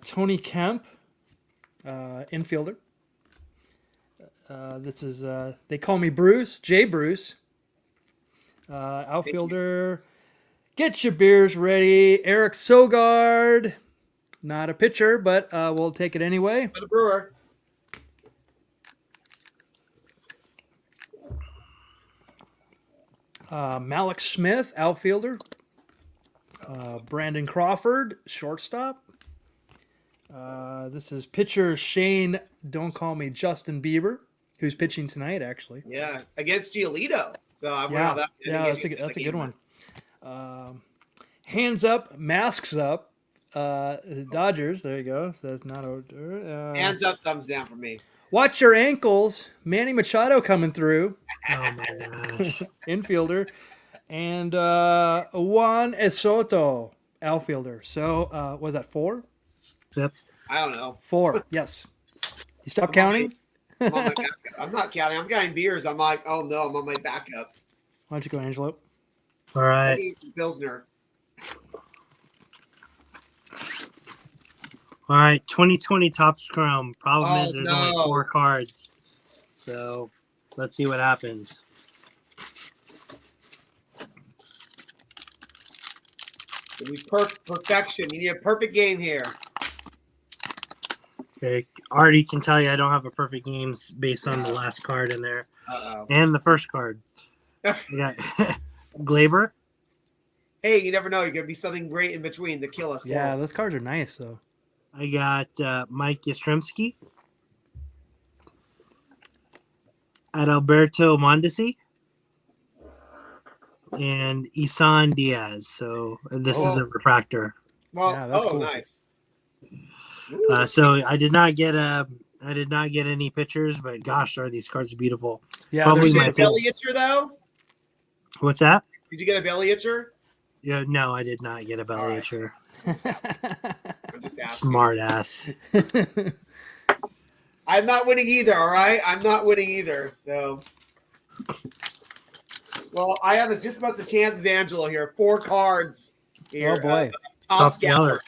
Tony Kemp, infielder. This is they call me Bruce, Jay Bruce. Outfielder, get your beers ready. Eric Sogard, not a pitcher, but we'll take it anyway.
For the Brewer.
Malik Smith, outfielder. Brandon Crawford, shortstop. This is pitcher Shane, don't call me Justin Bieber, who's pitching tonight, actually.
Yeah, against Giolito. So I wonder
Yeah,
how that.
that's a good one. Hands up, masks up. Dodgers, there you go. So that's not order.
Hands up, thumbs down for me.
Watch your ankles. Manny Machado coming through,
Oh my gosh.
infielder. And Juan Esoto, outfielder. So was that four?
Yep.
I don't know.
4, yes. You stop counting?
I'm on my backup. I'm not counting. I'm counting beers. I'm like, oh no, I'm on my backup.
Why don't you go, Angelo?
All
I
right.
need some Pilsner.
All right. 2020 Topps Chrome. Problem
Oh,
is there's
no.
only 4 cards. So let's see what happens.
It need perfection. You need a perfect game here.
Okay. Already can tell you I don't have a perfect games based on the last card in there.
Uh-oh.
And the first card. Yeah. Glaber.
Hey, you never know. You're gonna be something great in between to kill us.
Yeah,
both.
those cards are nice though.
I got Mike Yastrzemski. Adalberto Mondesi. And Isan Diaz. So this is a refractor.
Well,
Yeah, that's cool.
Nice.
So I did not get any pictures, but gosh, are these cards beautiful?
Yeah,
Probably
Did you
my
get a belly itcher though?
What's that?
Did you get a belly itcher?
Yeah, no, I did not get a belly
All right.
itcher.
I'm just asking.
Smart ass.
I'm not winning either. All right, I'm not winning either. So, well, I have just about the chance as Angelo here. 4 cards here.
Oh boy.
Topps
Gallery.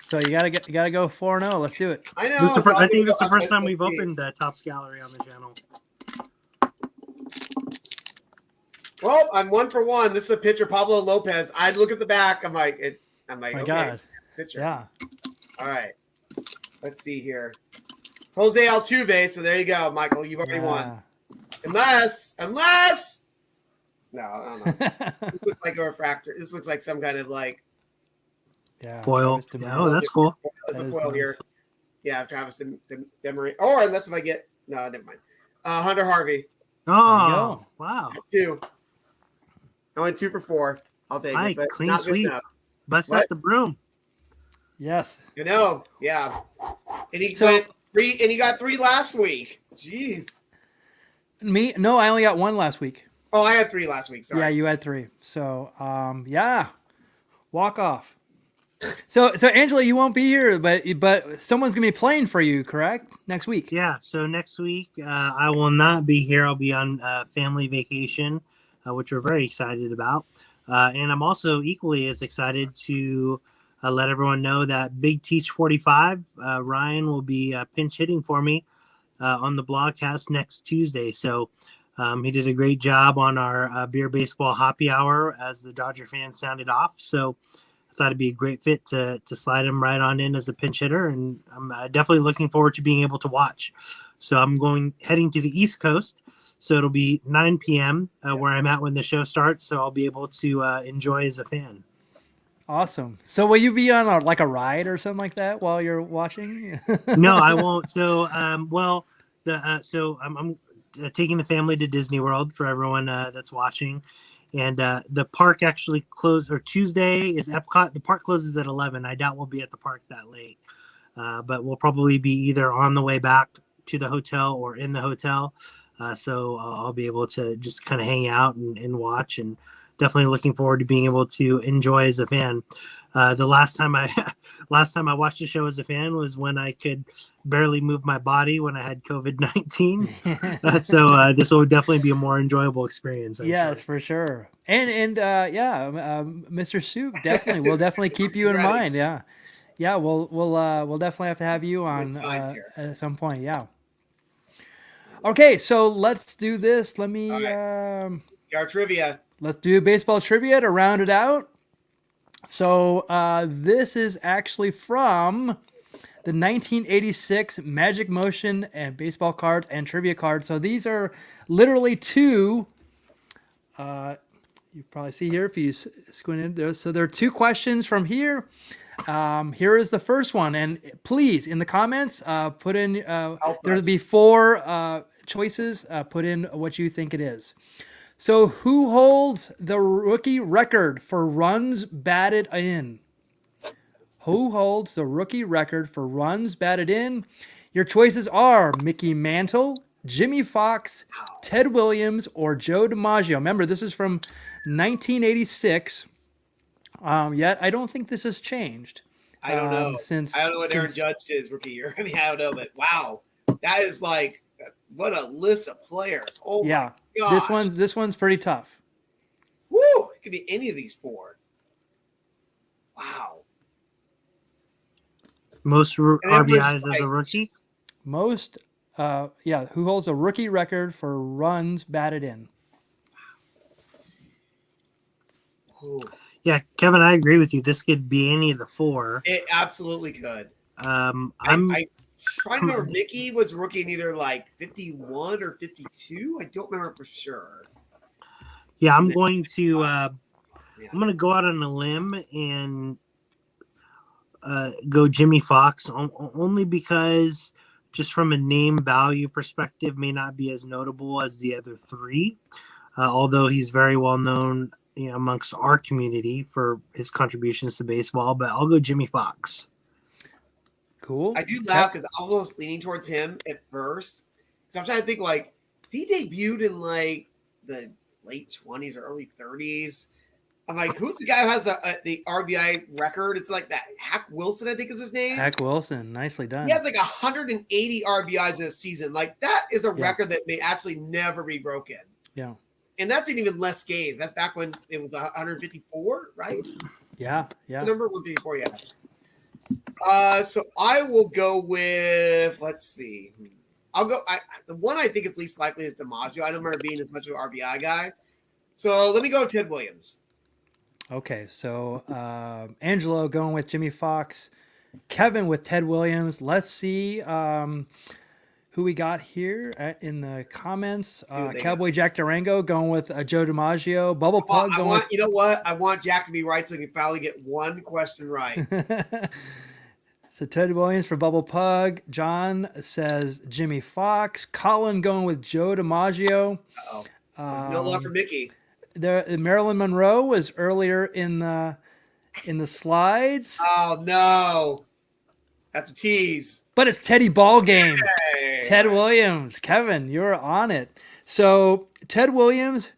So you gotta go 4-0. Let's do it.
I know.
This is the
so
I think this is the
I'm
first
gonna
time we've
see.
opened Topps Gallery on the channel.
Well, I'm 1 for 1. This is a pitcher, Pablo Lopez. I look at the back. I'm like,
My
okay,
God.
pitcher.
Yeah.
All right. Let's see here. Jose Altuve. So there you go, Michael. You've already won. Unless. No, I don't know. This looks like a refractor. This looks like some kind of like.
Yeah.
Foil.
Travis
Yeah, oh, that's cool.
There's
That
a
is
foil
nice.
here. Yeah, Travis Demery. Or unless if I get. No, never mind. Hunter Harvey.
Oh, wow.
2. I went 2 for 4. I'll take
Mike,
it. But
clean
not good
sweep.
enough.
Bust
What?
out the broom.
Yes.
You know, yeah. And he
So-
went 3, and he got 3 last week. Jeez.
Me? No, I only got 1 last week.
Oh, I had 3 last week. Sorry.
Yeah, you had 3. So, yeah, walk off. So Angela, you won't be here, but someone's gonna be playing for you, correct? Next week.
Yeah, so next week I will not be here. I'll be on family vacation, which we're very excited about. And I'm also equally as excited to let everyone know that Big Teach 45, Ryan will be pinch hitting for me on the blogcast next Tuesday. So he did a great job on our Beer Baseball Happy Hour as the Dodger fans sounded off. So I thought it'd be a great fit to slide him right on in as a pinch hitter. And I'm definitely looking forward to being able to watch. So I'm heading to the East Coast. So it'll be 9 p.m. Where I'm at when the show starts. So I'll be able to enjoy as a fan.
Awesome. So will you be on like a ride or something like that while you're watching?
No, I won't. So, I'm taking the family to Disney World for everyone that's watching, and the park actually closed. Or Tuesday is Epcot. The park closes at 11. I doubt we'll be at the park that late, but we'll probably be either on the way back to the hotel or in the hotel. So I'll be able to just kind of hang out and watch, and definitely looking forward to being able to enjoy as a fan. The last time I watched the show as a fan was when I could barely move my body when I had COVID-19. So this will definitely be a more enjoyable experience.
Yes, for sure. And Mr. Soup, definitely. We'll definitely keep you in mind. Yeah. Yeah, we'll definitely have to have you on at some point. Yeah. Okay, so let's do this. Let me
Our trivia.
let's do baseball trivia to round it out. So this is actually from the 1986 Magic Motion and baseball cards and trivia cards. So these are literally 2. You probably see here if you squint in there. So there are 2 questions from here. Here is the first one, and please in the comments put in. There'll be 4 choices. Put in what you think it is. So who holds the rookie record for runs batted in? Who holds the rookie record for runs batted in? Your choices are Mickey Mantle, Jimmy Fox, Ted Williams, or Joe DiMaggio. Remember, this is from 1986. Yet I don't think this has changed.
I don't know.
Since
I don't know what Aaron Judge's rookie year. I mean, I don't know, but wow, that is like what a list of players. Oh
yeah,
my gosh.
this one's pretty tough.
Woo! It could be any of these four. Wow.
Most RBIs as a rookie.
Most, who holds a rookie record for runs batted in?
Ooh.
Yeah, Kevin, I agree with you. This could be any of the four.
It absolutely could.
I'm
trying to remember. Mickey was rookie in either like 51 or 52. I don't remember for sure.
Yeah, I'm going to go out on a limb and go Jimmy Fox, only because just from a name value perspective may not be as notable as the other three, although he's very well known amongst our community for his contributions to baseball. But I'll go Jimmy Fox.
Cool.
I do laugh because I was leaning towards him at first. So I'm trying to think like if he debuted in like the late 20s or early 30s. I'm like, who's the guy who has the RBI record? It's like that Hack Wilson, I think is his name.
Hack Wilson, nicely done.
He has like 180 RBIs in a season. Like that is a record that may actually never be broken.
Yeah.
And that's even less games. That's back when it was 154, right?
Yeah.
The number 154, yeah. So I will go with, let's see. I'll go. The one I think is least likely is DiMaggio. I don't remember being as much of an RBI guy. So let me go with Ted Williams.
Okay, so Angelo going with Jimmy Fox, Kevin with Ted Williams. Let's see who we got here in the comments. Cowboy Jack Durango going with Joe DiMaggio. Bubble Pug going
you know what? I want Jack to be right so he can finally get one question right.
So Ted Williams for Bubble Pug. John says Jimmy Fox. Colin going with Joe DiMaggio.
Uh-oh. No love for Mickey.
Marilyn Monroe was earlier in the slides.
Oh no, that's a tease.
But it's Teddy Ballgame.
Hey.
Ted Williams. Kevin, you're on it. So Ted Williams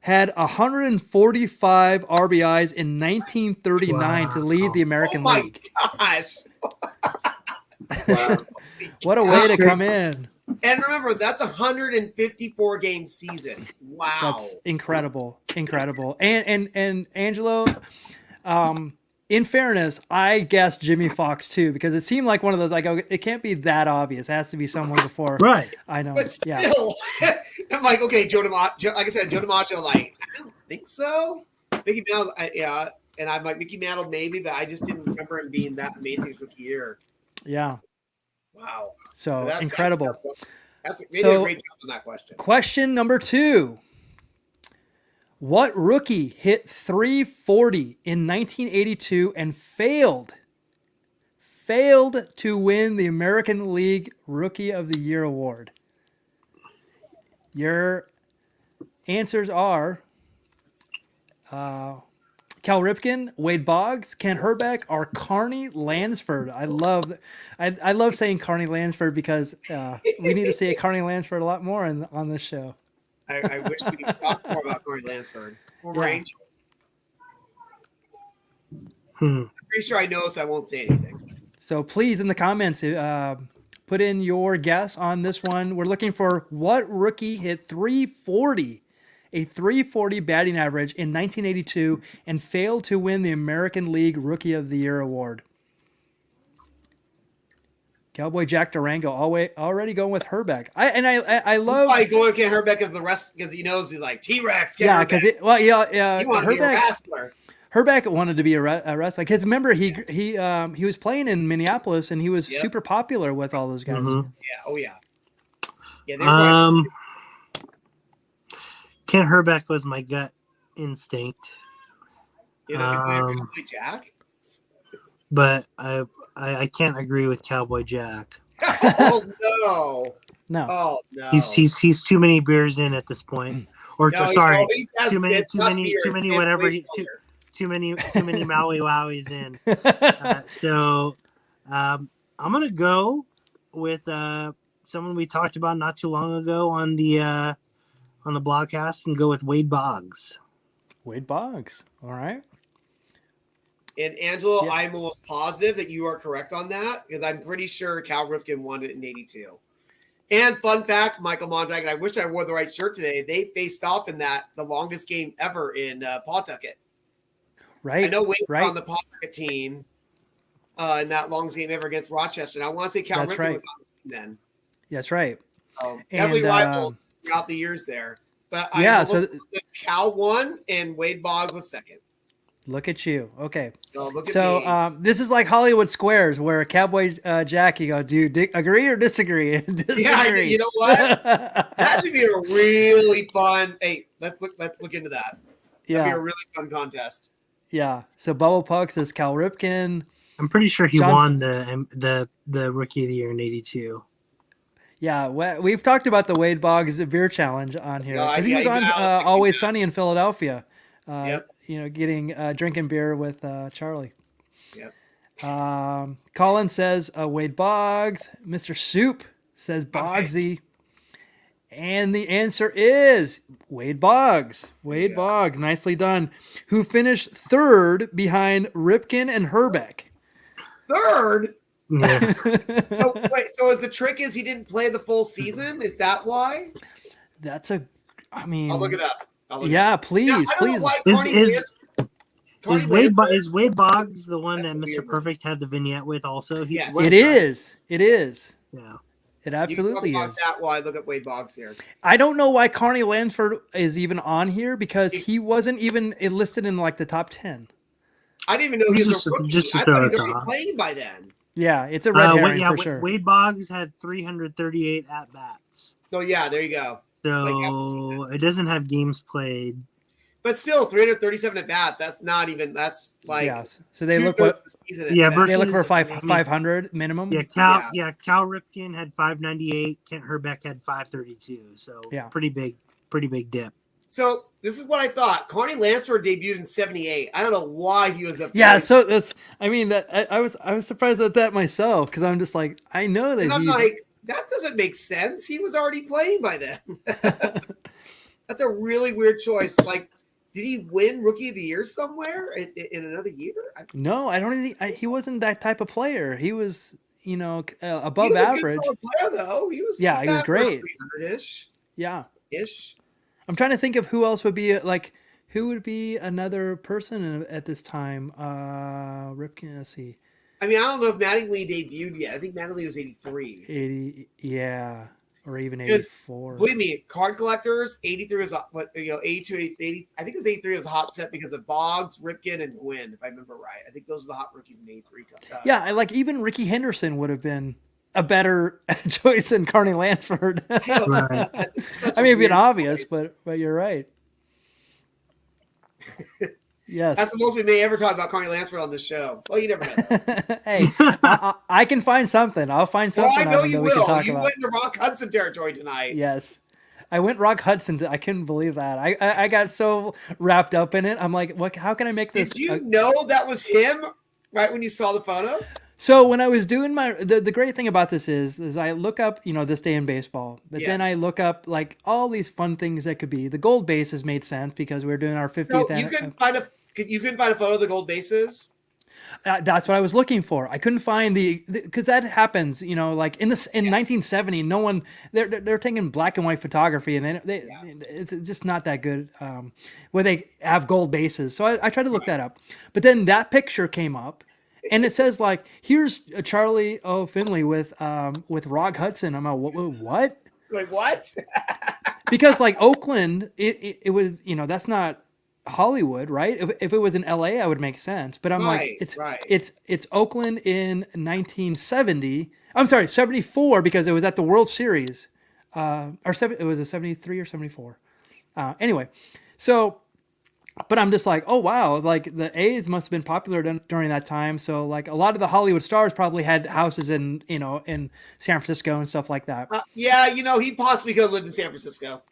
had 145 RBIs in 1939 to lead the American League.
Gosh.
What a way to come in.
And remember, that's 154 game season. Wow.
That's incredible. And Angelo, in fairness, I guessed Jimmy Fox too, because it seemed like one of those, like, it can't be that obvious. It has to be someone before.
Right.
I know.
But still, I'm like, okay, Joe DiMaggio, like I said, Joe DiMaggio, like, I don't think so. Mickey Mantle, yeah. And I'm like, Mickey Mantle maybe, but I just didn't remember him being that amazing as rookie year.
Yeah.
Wow.
So incredible.
That's a great job on that question.
Question number 2. What rookie hit 340 in 1982 and failed to win the American League Rookie of the Year award? Your answers are Cal Ripken, Wade Boggs, Ken Herbeck, or Carney Lansford. I love saying Carney Lansford because we need to say Carney Lansford a lot more on this show.
I wish we could talk more about Carney Lansford. Angel. I'm pretty sure I know, so I won't say anything.
So please, in the comments, put in your guess on this one. We're looking for what rookie hit 340, a 340 batting average in 1982 and failed to win the American League Rookie of the Year award. Cowboy Jack Durango already going with Herbeck. I love.
Why going with Ken Herbeck as the rest because he knows he's like T-Rex.
Yeah, because
he wanted to be a wrestler.
Herbeck wanted to be a wrestler because remember he was playing in Minneapolis and he was super popular with all those guys.
Mm-hmm.
Yeah. Oh yeah. Yeah.
Ken Herbeck was my gut instinct.
You know, Jack.
But I can't agree with Cowboy Jack.
Oh no!
No.
Oh no!
He's too many beers in at this point. Or
no,
sorry,
no,
too many whatever. Too many Maui Wowies in. So I'm gonna go with someone we talked about not too long ago on the blogcast and go with Wade Boggs.
Wade Boggs. All right.
And Angelo,
Yeah.
I'm almost positive that you are correct on that because I'm pretty sure Cal Ripken won it in 82. And fun fact, Michael Mondragon, I wish I wore the right shirt today. They faced off in the longest game ever in Pawtucket.
Right.
I know Wade
right.
was on the Pawtucket team in that longest game ever against Rochester. And I want to say Cal
That's
Ripken
right.
was on the team then.
That's right.
Definitely
And,
rivals throughout the years there. But
yeah,
so Cal won and Wade Boggs was second.
Look at you. Okay.
So look at
So
me.
this is like Hollywood Squares where Cowboy Jack, you go, do you agree or disagree? Disagree.
Yeah, you know what? That should be a really fun. Hey, let's look into that. That'd be a really fun contest.
Yeah. So Bubble Pucks is Cal Ripken.
I'm pretty sure he won the Rookie of the Year in '82.
Yeah, we've talked about the Wade Boggs beer challenge on here because he was on Always Sunny in Philadelphia.
Yep.
You know, getting drinking beer with Charlie.
Yep.
Colin says Wade Boggs. Mr. Soup says Boggsy. And the answer is Wade Boggs. Wade Boggs. Nicely done. Who finished third behind Ripken and Herbeck.
Third?
Yeah.
So is the trick is he didn't play the full season? Is that why?
I mean,
I'll look it up.
Please,
now,
please.
Is Wade Boggs the one that Mr. Perfect had the vignette with also?
Yes.
It is.
Yeah.
It absolutely is.
That why look at Wade Boggs here.
I don't know why Carney Lansford is even on here because he wasn't even listed in like the top 10.
I didn't even know he was a rookie.
Just to
I
throw
thought he
us
was
off.
playing by then.
Yeah, it's a red herring for sure.
Wade Boggs had 338 at bats.
So yeah, there you go.
So it doesn't have games played.
But still, 337 at bats. That's not even. That's like.
Yes. So they look what.
Yeah,
they look for 500 minimum.
Yeah, Cal Ripken had 598. Kent Herbeck had 532. So pretty big dip.
So this is what I thought. Carney Lansford debuted in '78. I don't know why he was up.
Yeah, so that's. I mean, that I was surprised at that myself because I'm just like I know that
I'm like that doesn't make sense. He was already playing by then. That's a really weird choice. Like, did he win Rookie of the Year somewhere in another year?
No, I don't think he wasn't that type of player. He was, above
he was
average.
A good player though. He was.
Yeah, he was great.
Ish.
Yeah.
Ish.
I'm trying to think of who else would be who would be another person at this time. Ripken, let's see.
I mean, I don't know if Mattingly debuted yet. I think Mattingly was 83.
80, yeah, or even 84.
Believe me, card collectors, 83 was 82, 80. I think it was 83 was a hot set because of Boggs, Ripken, and Gwynn, if I remember right. I think those are the hot rookies in 83.
Yeah, like even Ricky Henderson would have been a better choice than Carney Lansford.
Right.
I mean, it'd be obvious, but you're right. Yes.
That's the most we may ever talk about Carney Lansford on this show. Well, you never know.
Hey, I can find something. I'll find something.
I know you will.
Can
you went into Rock Hudson territory tonight.
Yes. I went Rock Hudson. I couldn't believe that. I got so wrapped up in it. I'm like, what? How can I make this?
Did you know that was him right when you saw the photo?
So when I was doing the great thing about this is I look up, this day in baseball, but then I look up like all these fun things that could be. The gold bases made sense because we were doing our 50th.
So you couldn't find a photo of the gold bases?
That's what I was looking for. I couldn't find because that happens, like in 1970, no one they're taking black and white photography and it's just not that good where they have gold bases. So I tried to look that up, but then that picture came up. And it says like, here's Charlie Finley with Rock Hudson. I'm like, what?
Like what?
Because like Oakland, it was that's not Hollywood, right? If it was in LA, I would make sense. But I'm it's Oakland in 1970. I'm sorry, 74 because it was at the World Series, it was a 73 or 74. Anyway, so. But I'm just like, oh, wow, like the A's must have been popular during that time. So like a lot of the Hollywood stars probably had houses in San Francisco and stuff like that.
He possibly could have lived in San Francisco.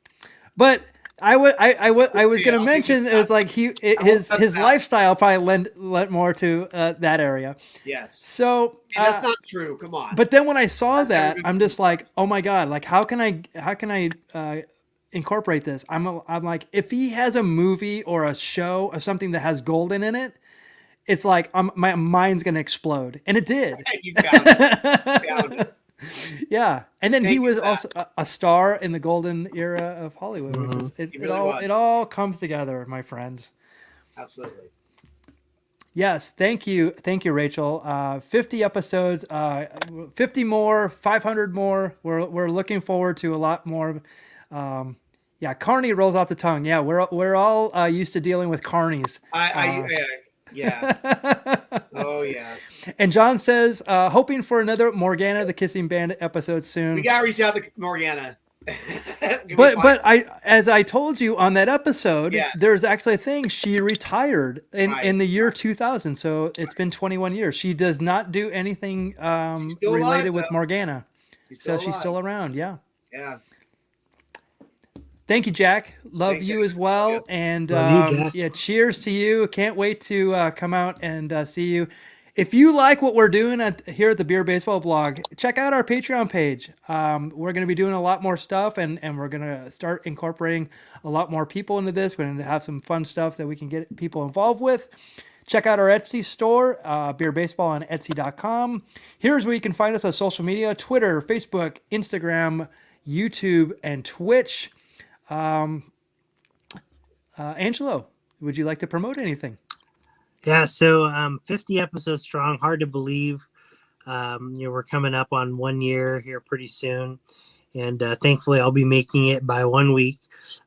But I was going to mention it was like his lifestyle probably lent more to that area.
Yes.
So
that's not true. Come on.
But then when I saw that, I'm just like, oh my God, like how can I incorporate this? I'm like, if he has a movie or a show or something that has golden in it, it's like my mind's gonna explode, and it did.
You found it. You found it.
Yeah, and then
Thank
he
you
was
for that.
also a star in the golden era of Hollywood, which is
He really was.
it all comes together, my friends.
Absolutely.
Yes, thank you, Rachel. 50 episodes, 50 more, 500 more. We're looking forward to a lot more. Yeah, Carney rolls off the tongue. Yeah, we're all used to dealing with Carnies.
Yeah. Oh yeah.
And John says, hoping for another Morgana the Kissing Bandit episode soon.
We gotta reach out to Morgana.
But as I told you on that episode,
Yes.
there's actually a thing. She retired
Right.
in the year 2000, so it's been 21 years. She does not do anything
still
related
alive,
with
though.
Morgana, so she's
alive.
still around. Yeah.
Yeah.
Thank you, Jack. Love
Thanks,
you
Jack.
as well,
Love you.
and
Love you, Jack.
yeah, cheers to you. Can't wait to come out and see you. If you like what we're doing here at the Beer Baseball Blog, check out our Patreon page. We're going to be doing a lot more stuff, and we're going to start incorporating a lot more people into this. We're going to have some fun stuff that we can get people involved with. Check out our Etsy store, Beer Baseball on Etsy.com. Here's where you can find us on social media: Twitter, Facebook, Instagram, YouTube, and Twitch. Angelo, would you like to promote anything?
Yeah, so 50 episodes strong, hard to believe. We're coming up on 1 year here pretty soon, and thankfully I'll be making it by 1 week.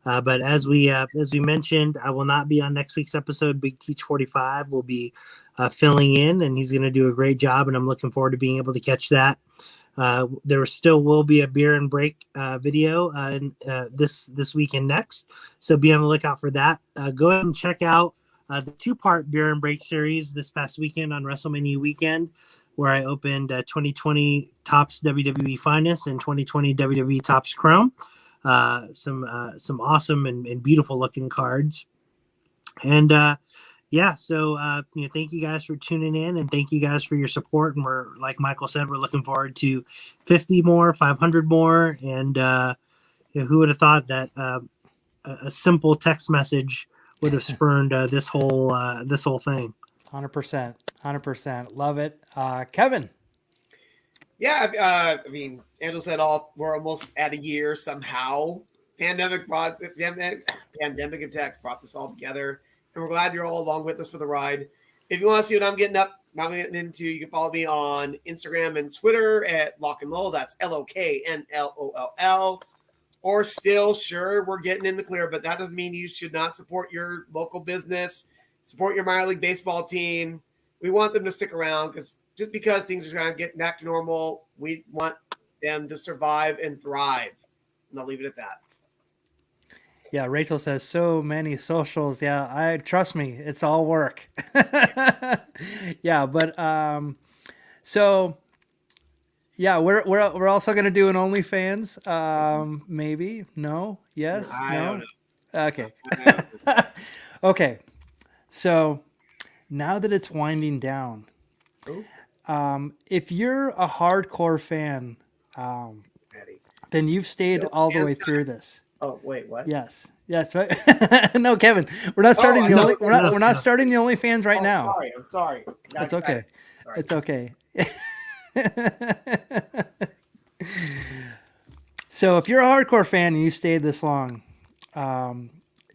But as we mentioned, I will not be on next week's episode. Big Teach 45 will be filling in, and he's going to do a great job, and I'm looking forward to being able to catch that. There still will be a beer and break video this weekend next, so be on the lookout for that. Go ahead and check out the 2-part beer and break series this past weekend on WrestleMania weekend, where I opened 2020 Topps WWE Finest and 2020 WWE Topps Chrome. Some awesome and beautiful looking cards. And so thank you guys for tuning in, and thank you guys for your support. And we're, like Michael said, we're looking forward to 50 more, 500 more. And who would have thought that a simple text message would have spurned this whole thing.
100%. Love it. Kevin.
Yeah, I mean, Angelo said we're almost at a year somehow. Pandemic attacks brought this all together, and we're glad you're all along with us for the ride. If you want to see what I'm getting into, you can follow me on Instagram and Twitter at Lock and Loll. That's LOKNLOLL. Or still, sure, we're getting in the clear, but that doesn't mean you should not support your local business, support your minor league baseball team. We want them to stick around just because things are going to get back to normal, we want them to survive and thrive. And I'll leave it at that.
Yeah, Rachel says so many socials. Yeah, trust me, it's all work. Yeah, but so yeah, we're also gonna do an OnlyFans. Maybe, no, yes,
I
no.
don't know.
Okay. Okay. So now that it's winding down, if you're a hardcore fan, then you've stayed all the way through this.
Oh wait, what?
Yes, right. No, Kevin, we're not starting we're not starting the OnlyFans right now.
I'm sorry.
That's okay.
Sorry.
It's okay. So if you're a hardcore fan and you stayed this long,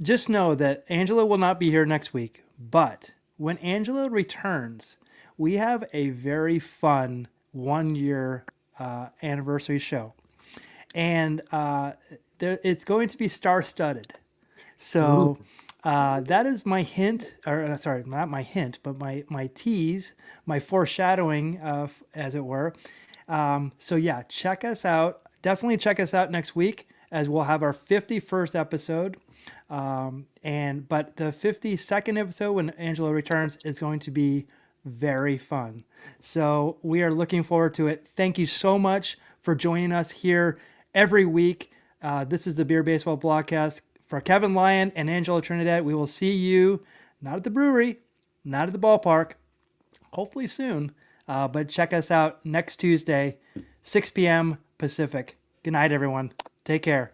just know that Angelo will not be here next week. But when Angelo returns, we have a very fun 1-year anniversary show, and it's going to be star-studded. So that is my hint, or sorry, not my hint, but my tease, my foreshadowing, as it were. So yeah, check us out. Definitely check us out next week, as we'll have our 51st episode. But the 52nd episode, when Angelo returns, is going to be very fun. So we are looking forward to it. Thank you so much for joining us here every week. This is the Beer Baseball Blogcast. For Kevin Lyon and Angelo Trinidad, we will see you not at the brewery, not at the ballpark, hopefully soon, but check us out next Tuesday, 6 p.m. Pacific. Good night, everyone. Take care.